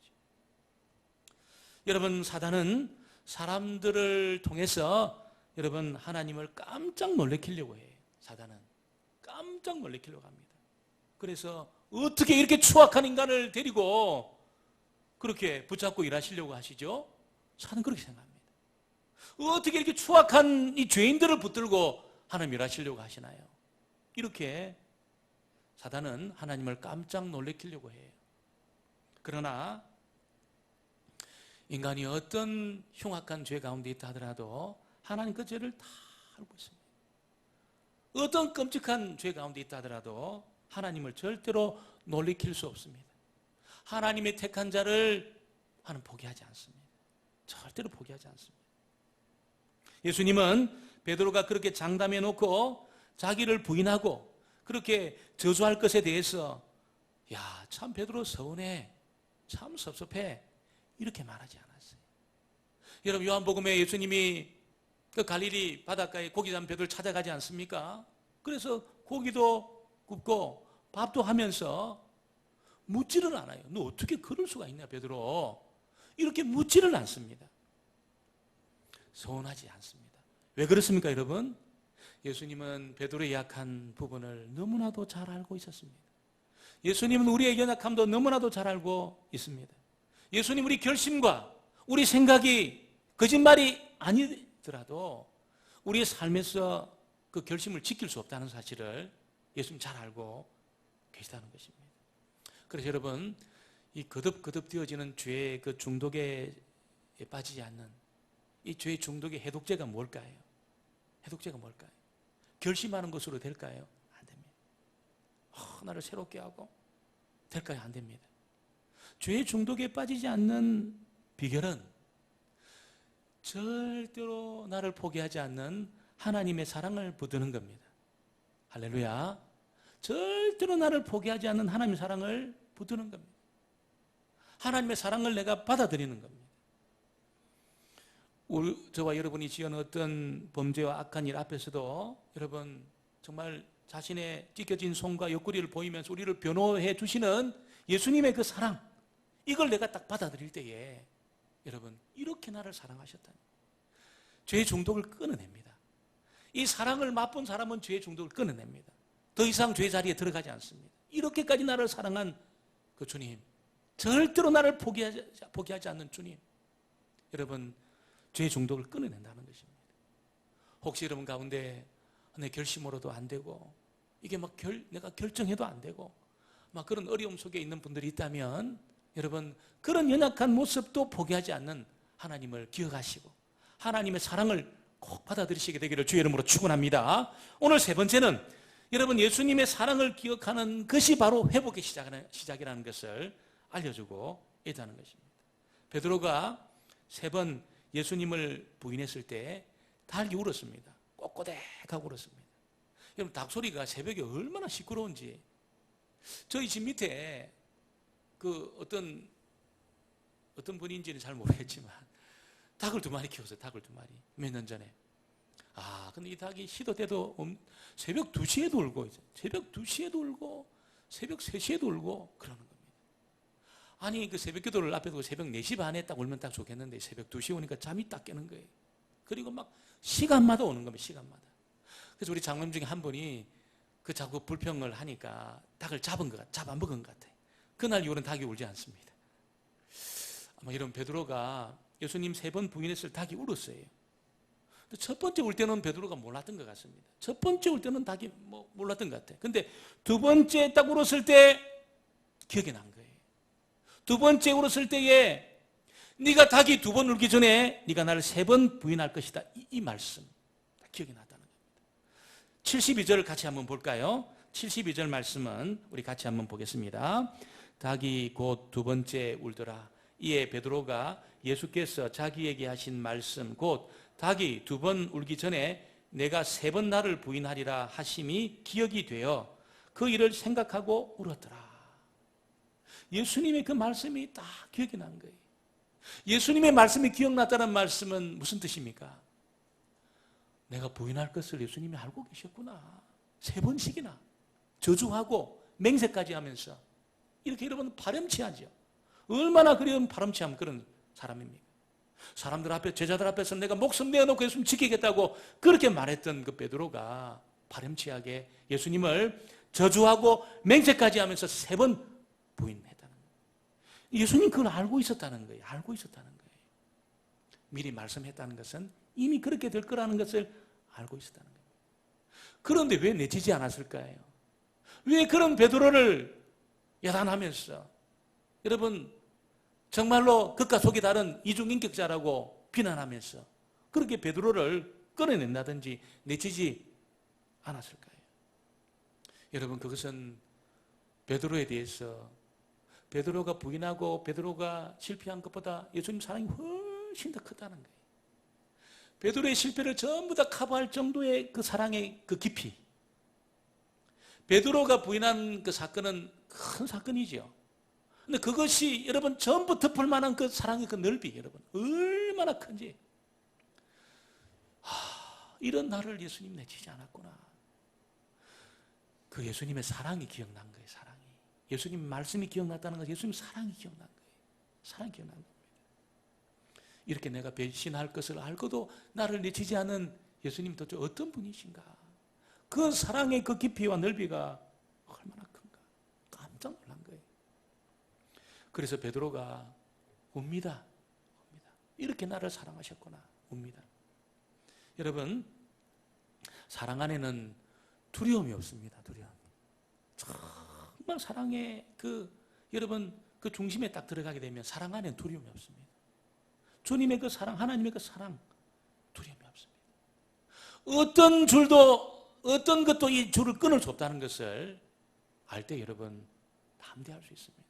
여러분, 사단은 사람들을 통해서 여러분 하나님을 깜짝 놀래키려고 해요. 사단은 깜짝 놀래키려고 합니다. 그래서 어떻게 이렇게 추악한 인간을 데리고 그렇게 붙잡고 일하시려고 하시죠? 사단은 그렇게 생각합니다. 어떻게 이렇게 추악한 이 죄인들을 붙들고 하나님 일하시려고 하시나요? 이렇게 사단은 하나님을 깜짝 놀래키려고 해요. 그러나 인간이 어떤 흉악한 죄 가운데 있다 하더라도 하나님 그 죄를 다 알고 있습니다. 어떤 끔찍한 죄 가운데 있다 하더라도 하나님을 절대로 놀래킬 수 없습니다. 하나님의 택한 자를 하나님 포기하지 않습니다. 절대로 포기하지 않습니다. 예수님은 베드로가 그렇게 장담해 놓고 자기를 부인하고 그렇게 저주할 것에 대해서 야, 참 베드로 서운해, 참 섭섭해, 이렇게 말하지 않았어요. 여러분, 요한복음에 예수님이 그 갈릴리 바닷가에 고기 잡은 베드로를 찾아가지 않습니까? 그래서 고기도 굽고 밥도 하면서 묻지를 않아요. 너 어떻게 그럴 수가 있냐, 베드로. 이렇게 묻지를 않습니다. 서운하지 않습니다. 왜 그렇습니까, 여러분? 예수님은 베드로의 약한 부분을 너무나도 잘 알고 있었습니다. 예수님은 우리의 연약함도 너무나도 잘 알고 있습니다. 예수님 우리 결심과 우리 생각이 거짓말이 아니더라도 우리의 삶에서 그 결심을 지킬 수 없다는 사실을 예수님 잘 알고 계시다는 것입니다. 그래서 여러분, 이 거듭거듭 되어지는 죄의 그 중독에 빠지지 않는 이 죄의 중독의 해독제가 뭘까요? 해독제가 뭘까요? 결심하는 것으로 될까요? 안 됩니다. 나를 새롭게 하고 될까요? 안 됩니다. 죄의 중독에 빠지지 않는 비결은 절대로 나를 포기하지 않는 하나님의 사랑을 붙드는 겁니다. 할렐루야. 절대로 나를 포기하지 않는 하나님의 사랑을 붙드는 겁니다. 하나님의 사랑을 내가 받아들이는 겁니다. 저와 여러분이 지은 어떤 범죄와 악한 일 앞에서도 여러분 정말 자신의 찢겨진 손과 옆구리를 보이면서 우리를 변호해 주시는 예수님의 그 사랑, 이걸 내가 딱 받아들일 때에 여러분 이렇게 나를 사랑하셨다니, 죄의 중독을 끊어냅니다. 이 사랑을 맛본 사람은 죄의 중독을 끊어냅니다. 더 이상 죄 자리에 들어가지 않습니다. 이렇게까지 나를 사랑한 그 주님, 절대로 나를 포기하지 않는 주님, 여러분 죄의 중독을 끊어낸다는 것입니다. 혹시 여러분 가운데 내 결심으로도 안 되고 이게 막 내가 결정해도 안 되고 막 그런 어려움 속에 있는 분들이 있다면 여러분 그런 연약한 모습도 포기하지 않는 하나님을 기억하시고 하나님의 사랑을 꼭 받아들이시게 되기를 주의 이름으로 축원합니다. 오늘 세 번째는 여러분 예수님의 사랑을 기억하는 것이 바로 회복의 시작이라는 것을 알려주고 있다는 것입니다. 베드로가 3번 예수님을 부인했을 때 달기 울었습니다. 꼿꼿하고 울었습니다. 여러분 닭소리가 새벽에 얼마나 시끄러운지, 저희 집 밑에 그 어떤 분인지는 잘 모르겠지만 닭을 2마리 키웠어요. 닭을 2마리 몇 년 전에. 근데 이 닭이 시도 때도 새벽 2시에도 울고, 새벽 2시에도 울고, 새벽 3시에도 울고 그러는 겁니다. 아니 그 새벽 기도를 앞에 두고 새벽 4시 반에 딱 울면 딱 좋겠는데 새벽 2시에 오니까 잠이 딱 깨는 거예요. 그리고 막 시간마다 오는 겁니다. 시간마다. 그래서 우리 장로님 중에 한 분이 그 자꾸 불평을 하니까 닭을 잡은 것 같아요. 잡아먹은 것 같아요. 그날 이후로는 닭이 울지 않습니다. 아마 이런 베드로가 예수님 3번 부인했을 닭이 울었어요. 첫 번째 울 때는 베드로가 몰랐던 것 같습니다. 첫 번째 울 때는 닭이 몰랐던 것 같아요. 근데 2번째 딱 울었을 때 기억이 난 거예요. 2번째 울었을 때에 네가 닭이 2번 울기 전에 네가 나를 3번 부인할 것이다. 이 말씀 기억이 났다는 겁니다. 72절 같이 한번 볼까요? 72절 말씀은 우리 같이 한번 보겠습니다. 닭이 곧 2번째 울더라. 이에 베드로가 예수께서 자기에게 하신 말씀 곧 닭이 2번 울기 전에 내가 3번 나를 부인하리라 하심이 기억이 되어 그 일을 생각하고 울었더라. 예수님의 그 말씀이 딱 기억이 난 거예요. 예수님의 말씀이 기억났다는 말씀은 무슨 뜻입니까? 내가 부인할 것을 예수님이 알고 계셨구나. 3번씩이나 저주하고 맹세까지 하면서 이렇게 여러분 파렴치하죠. 얼마나 그런 파렴치한 그런 사람입니까? 사람들 앞에, 제자들 앞에서 내가 목숨 내어놓고 예수님 지키겠다고 그렇게 말했던 그 베드로가 파렴치하게 예수님을 저주하고 맹세까지 하면서 3번 부인했다는 거예요. 예수님 그걸 알고 있었다는 거예요. 알고 있었다는 거예요. 미리 말씀했다는 것은 이미 그렇게 될 거라는 것을 알고 있었다는 거예요. 그런데 왜 내치지 않았을까요? 왜 그런 베드로를 야단하면서 여러분 정말로 극과 속이 다른 이중인격자라고 비난하면서 그렇게 베드로를 끌어낸다든지 내치지 않았을까요? 여러분 그것은 베드로에 대해서 베드로가 부인하고 베드로가 실패한 것보다 예수님 사랑이 훨씬 더 크다는 거예요. 베드로의 실패를 전부 다 커버할 정도의 그 사랑의 그 깊이, 베드로가 부인한 그 사건은 큰 사건이죠. 근데 그것이 여러분 전부 덮을 만한 그 사랑의 그 넓이, 여러분 얼마나 큰지. 이런 나를 예수님 내치지 않았구나. 그 예수님의 사랑이 기억난 거예요. 사랑이. 예수님 말씀이 기억났다는 것은 예수님 사랑이 기억난 거예요. 사랑이 기억난 겁니다. 이렇게 내가 배신할 것을 알고도 나를 내치지 않은 예수님 도대체 어떤 분이신가. 그 사랑의 그 깊이와 넓이가 얼마나 큰가. 깜짝 놀란 거예요. 그래서 베드로가 웁니다. 이렇게 나를 사랑하셨구나. 웁니다. 여러분 사랑 안에는 두려움이 없습니다. 두려움. 정말 사랑의 여러분 그 중심에 딱 들어가게 되면 사랑 안에는 두려움이 없습니다. 주님의 그 사랑, 하나님의 그 사랑, 두려움이 없습니다. 어떤 것도 이 줄을 끊을 수 없다는 것을 알 때 여러분 담대할 수 있습니다.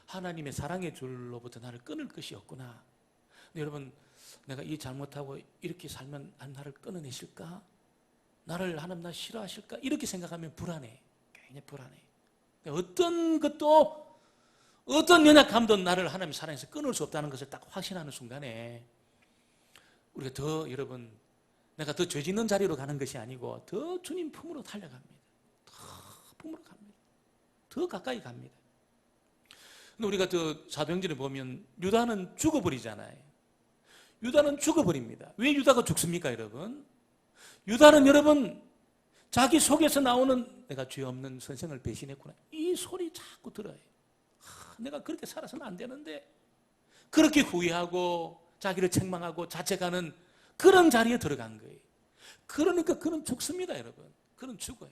하나님의 사랑의 줄로부터 나를 끊을 것이 없구나. 여러분 내가 이 잘못하고 이렇게 살면 나를 끊어내실까? 나를 하나님 나 싫어하실까? 이렇게 생각하면 불안해. 굉장히 불안해. 어떤 것도 어떤 연약함도 나를 하나님의 사랑에서 끊을 수 없다는 것을 딱 확신하는 순간에 우리가 더 여러분 내가 더 죄 짓는 자리로 가는 것이 아니고 더 주님 품으로 달려갑니다. 더 품으로 갑니다. 더 가까이 갑니다. 근데 우리가 저 사도행전에 보면 유다는 죽어버리잖아요. 유다는 죽어버립니다. 왜 유다가 죽습니까, 여러분? 유다는 여러분 자기 속에서 나오는 내가 죄 없는 선생을 배신했구나 이 소리 자꾸 들어요. 내가 그렇게 살아서는 안 되는데 그렇게 후회하고 자기를 책망하고 자책하는 그런 자리에 들어간 거예요. 그러니까 그는 죽습니다, 여러분. 그는 죽어요.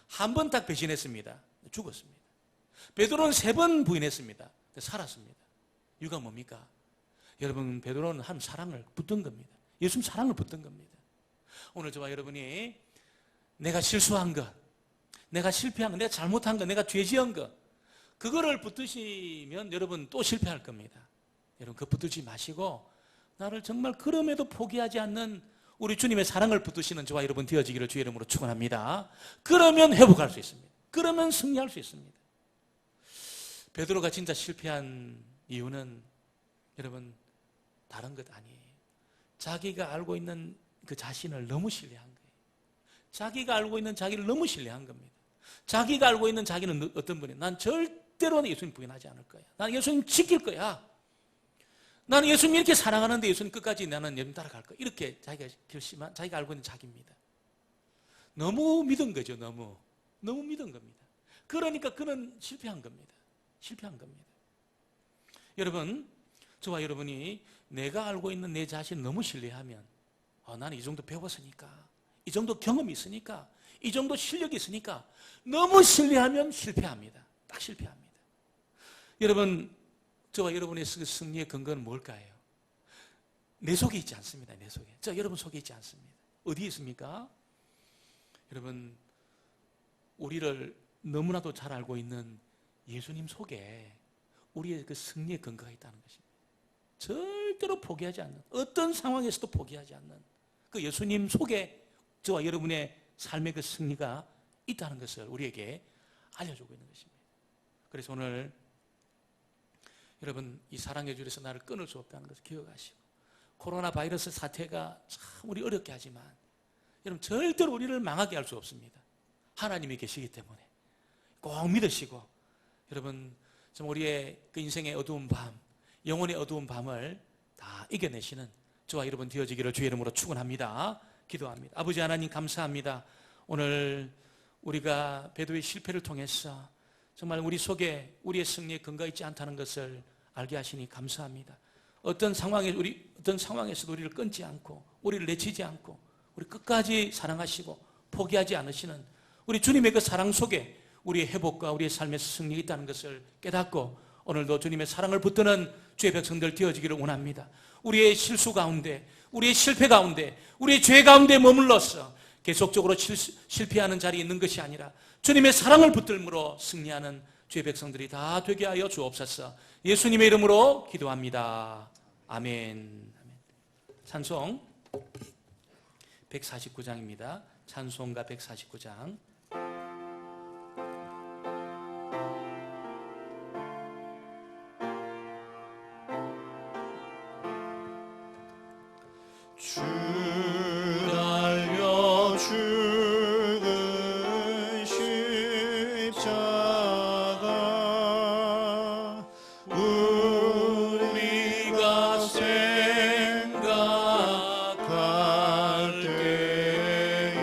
한 번 딱 배신했습니다. 죽었습니다. 베드로는 3번 부인했습니다. 살았습니다. 이유가 뭡니까? 여러분, 베드로는 한 사랑을 붙든 겁니다. 예수님 사랑을 붙든 겁니다. 오늘 저와 여러분이 내가 실수한 것, 내가 실패한 것, 내가 잘못한 것, 내가 죄 지은 것, 그거를 붙드시면 여러분 또 실패할 겁니다. 여러분, 그거 붙들지 마시고 나를 정말 그럼에도 포기하지 않는 우리 주님의 사랑을 붙드시는 저와 여러분 되어지기를 주의 이름으로 축원합니다. 그러면 회복할 수 있습니다. 그러면 승리할 수 있습니다. 베드로가 진짜 실패한 이유는 여러분 다른 것 아니에요. 자기가 알고 있는 그 자신을 너무 신뢰한 거예요. 자기가 알고 있는 자기를 너무 신뢰한 겁니다. 자기가 알고 있는 자기는 어떤 분이에요? 난 절대로 예수님 부인하지 않을 거야. 난 예수님 지킬 거야. 나는 예수님 이렇게 사랑하는데 예수님 끝까지 나는 예수님 따라갈 거야. 이렇게 자기가 결심한, 자기가 알고 있는 자기입니다. 너무 믿은 거죠. 너무 믿은 겁니다. 그러니까 그는 실패한 겁니다. 실패한 겁니다. 여러분, 저와 여러분이 내가 알고 있는 내 자신을 너무 신뢰하면 나는 이 정도 배웠으니까, 이 정도 경험이 있으니까, 이 정도 실력이 있으니까 너무 신뢰하면 실패합니다. 딱 실패합니다. 여러분, 저와 여러분의 승리의 근거는 뭘까요? 내 속에 있지 않습니다. 내 속에. 여러분 속에 있지 않습니다. 어디에 있습니까? 여러분, 우리를 너무나도 잘 알고 있는 예수님 속에 우리의 그 승리의 근거가 있다는 것입니다. 절대로 포기하지 않는, 어떤 상황에서도 포기하지 않는 그 예수님 속에 저와 여러분의 삶의 그 승리가 있다는 것을 우리에게 알려주고 있는 것입니다. 그래서 오늘 여러분 이 사랑의 줄에서 나를 끊을 수 없다는 것을 기억하시고, 코로나 바이러스 사태가 참 우리 어렵게 하지만 여러분 절대로 우리를 망하게 할 수 없습니다. 하나님이 계시기 때문에 꼭 믿으시고, 여러분 좀 우리의 그 인생의 어두운 밤, 영혼의 어두운 밤을 다 이겨내시는 저와 여러분 되어지기를 주의 이름으로 축원합니다. 기도합니다. 아버지 하나님 감사합니다. 오늘 우리가 베드로의 실패를 통해서 정말 우리 속에 우리의 승리의 근거가 있지 않다는 것을 알게 하시니 감사합니다. 어떤 상황에서도 우리를 끊지 않고 우리를 내치지 않고 우리 끝까지 사랑하시고 포기하지 않으시는 우리 주님의 그 사랑 속에 우리의 회복과 우리의 삶에서 승리가 있다는 것을 깨닫고 오늘도 주님의 사랑을 붙드는 주의 백성들 되어지기를 원합니다. 우리의 실수 가운데, 우리의 실패 가운데, 우리의 죄 가운데 머물러서 계속적으로 실패하는 자리에 있는 것이 아니라 주님의 사랑을 붙들므로 승리하는 주의 백성들이 다 되게 하여 주옵소서. 예수님의 이름으로 기도합니다. 아멘. 찬송 149장입니다. 찬송가 149장. 주 달려 죽은 십자가 우리가 생각할 때에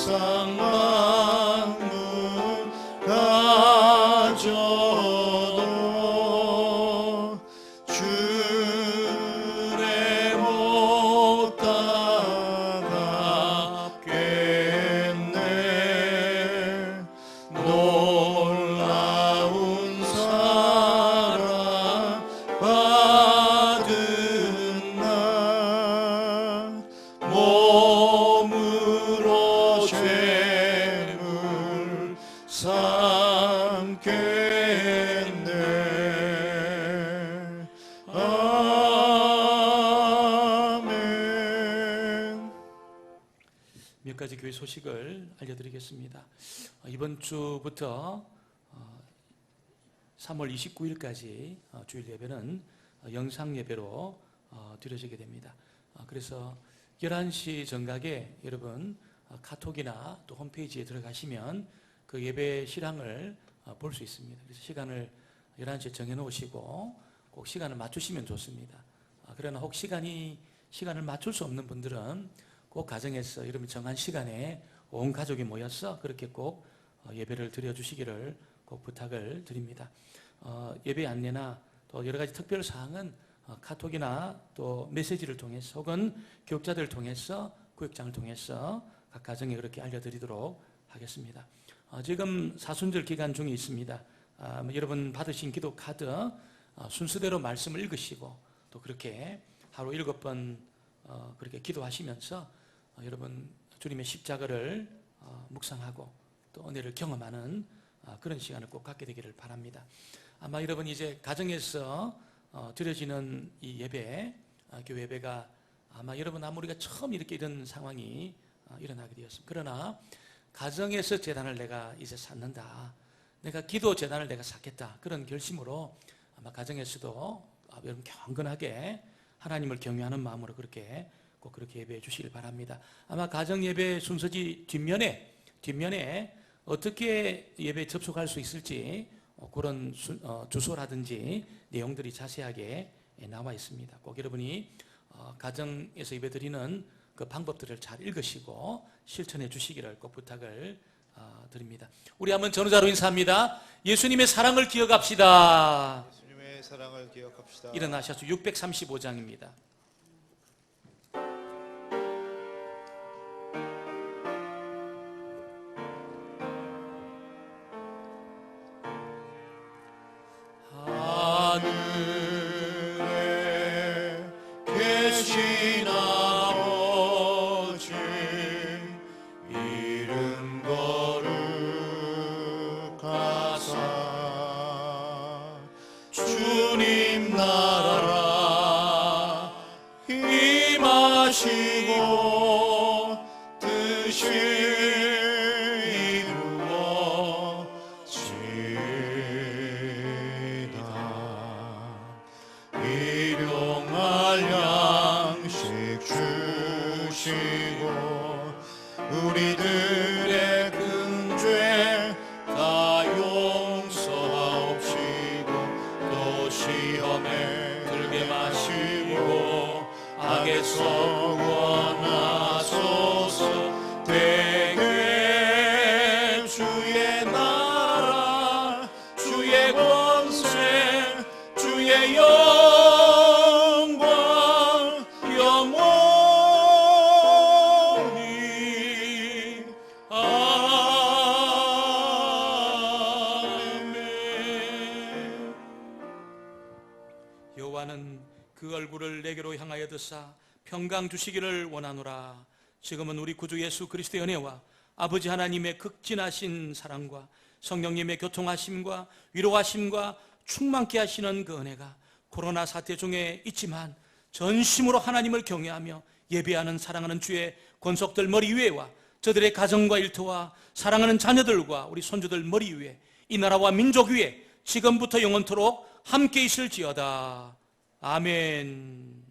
세상 만물 가져도 주의 못 따라가겠네. 놀라운 사랑 받은 나 몸으로 죄물 삼겠네. 아멘. 몇 가지 교회 소식을 알려드리겠습니다. 이번 주부터 3월 29일까지 주일 예배는 영상 예배로 드려지게 됩니다. 그래서 11시 정각에 여러분 카톡이나 또 홈페이지에 들어가시면 그 예배 실황을 볼 수 있습니다. 그래서 시간을 11시에 정해놓으시고 꼭 시간을 맞추시면 좋습니다. 그러나 혹 시간을 맞출 수 없는 분들은 꼭 가정에서 여러분 정한 시간에 온 가족이 모여서 그렇게 꼭 예배를 드려주시기를 꼭 부탁을 드립니다. 예배 안내나 또 여러 가지 특별 사항은 카톡이나 또 메시지를 통해서 혹은 교육자들을 통해서 구역장을 통해서 각 가정에 그렇게 알려드리도록 하겠습니다. 지금 사순절 기간 중에 있습니다. 여러분 받으신 기도 카드 순서대로 말씀을 읽으시고 또 그렇게 하루 7번 그렇게 기도하시면서 여러분 주님의 십자가를 묵상하고 또 은혜를 경험하는 그런 시간을 꼭 갖게 되기를 바랍니다. 아마 여러분 이제 가정에서 드려지는 이 예배, 교회 예배가 아마 여러분 우리가 처음 이렇게 이런 상황이 일어나게 되었습니다. 그러나 가정에서 제단을 내가 이제 쌓는다, 내가 기도 제단을 내가 쌓겠다, 그런 결심으로 아마 가정에서도 여러분 경건하게 하나님을 경외하는 마음으로 그렇게 꼭 그렇게 예배해 주시길 바랍니다. 아마 가정 예배 순서지 뒷면에 어떻게 예배에 접속할 수 있을지 그런 주소라든지 내용들이 자세하게 나와 있습니다. 꼭 여러분이 가정에서 예배드리는 그 방법들을 잘 읽으시고 실천해 주시기를 꼭 부탁을 드립니다. 우리 한번 전우자로 인사합니다. 예수님의 사랑을 기억합시다. 예수님의 사랑을 기억합시다. 일어나셔서 635장입니다. 하늘에 계신 아버지 이름 거룩하사 주님 나라 임하시고 뜻이 일용할 양식 주시고 우리들의 큰 죄 다 용서하옵시고 또 시험에 들게 마시고 악에서 구원하소서. 되게 주의 나라 주의 권세 주의 영광 영원히 아멘. 여호와는 그 얼굴을 내게로 향하여 드사 평강 주시기를 원하노라. 지금은 우리 구주 예수 그리스도의 은혜와 아버지 하나님의 극진하신 사랑과 성령님의 교통하심과 위로하심과 충만케 하시는 그 은혜가 코로나 사태 중에 있지만 전심으로 하나님을 경외하며 예배하는 사랑하는 주의 권속들 머리 위에와 저들의 가정과 일터와 사랑하는 자녀들과 우리 손주들 머리 위에 이 나라와 민족 위에 지금부터 영원토록 함께 있을지어다. 아멘.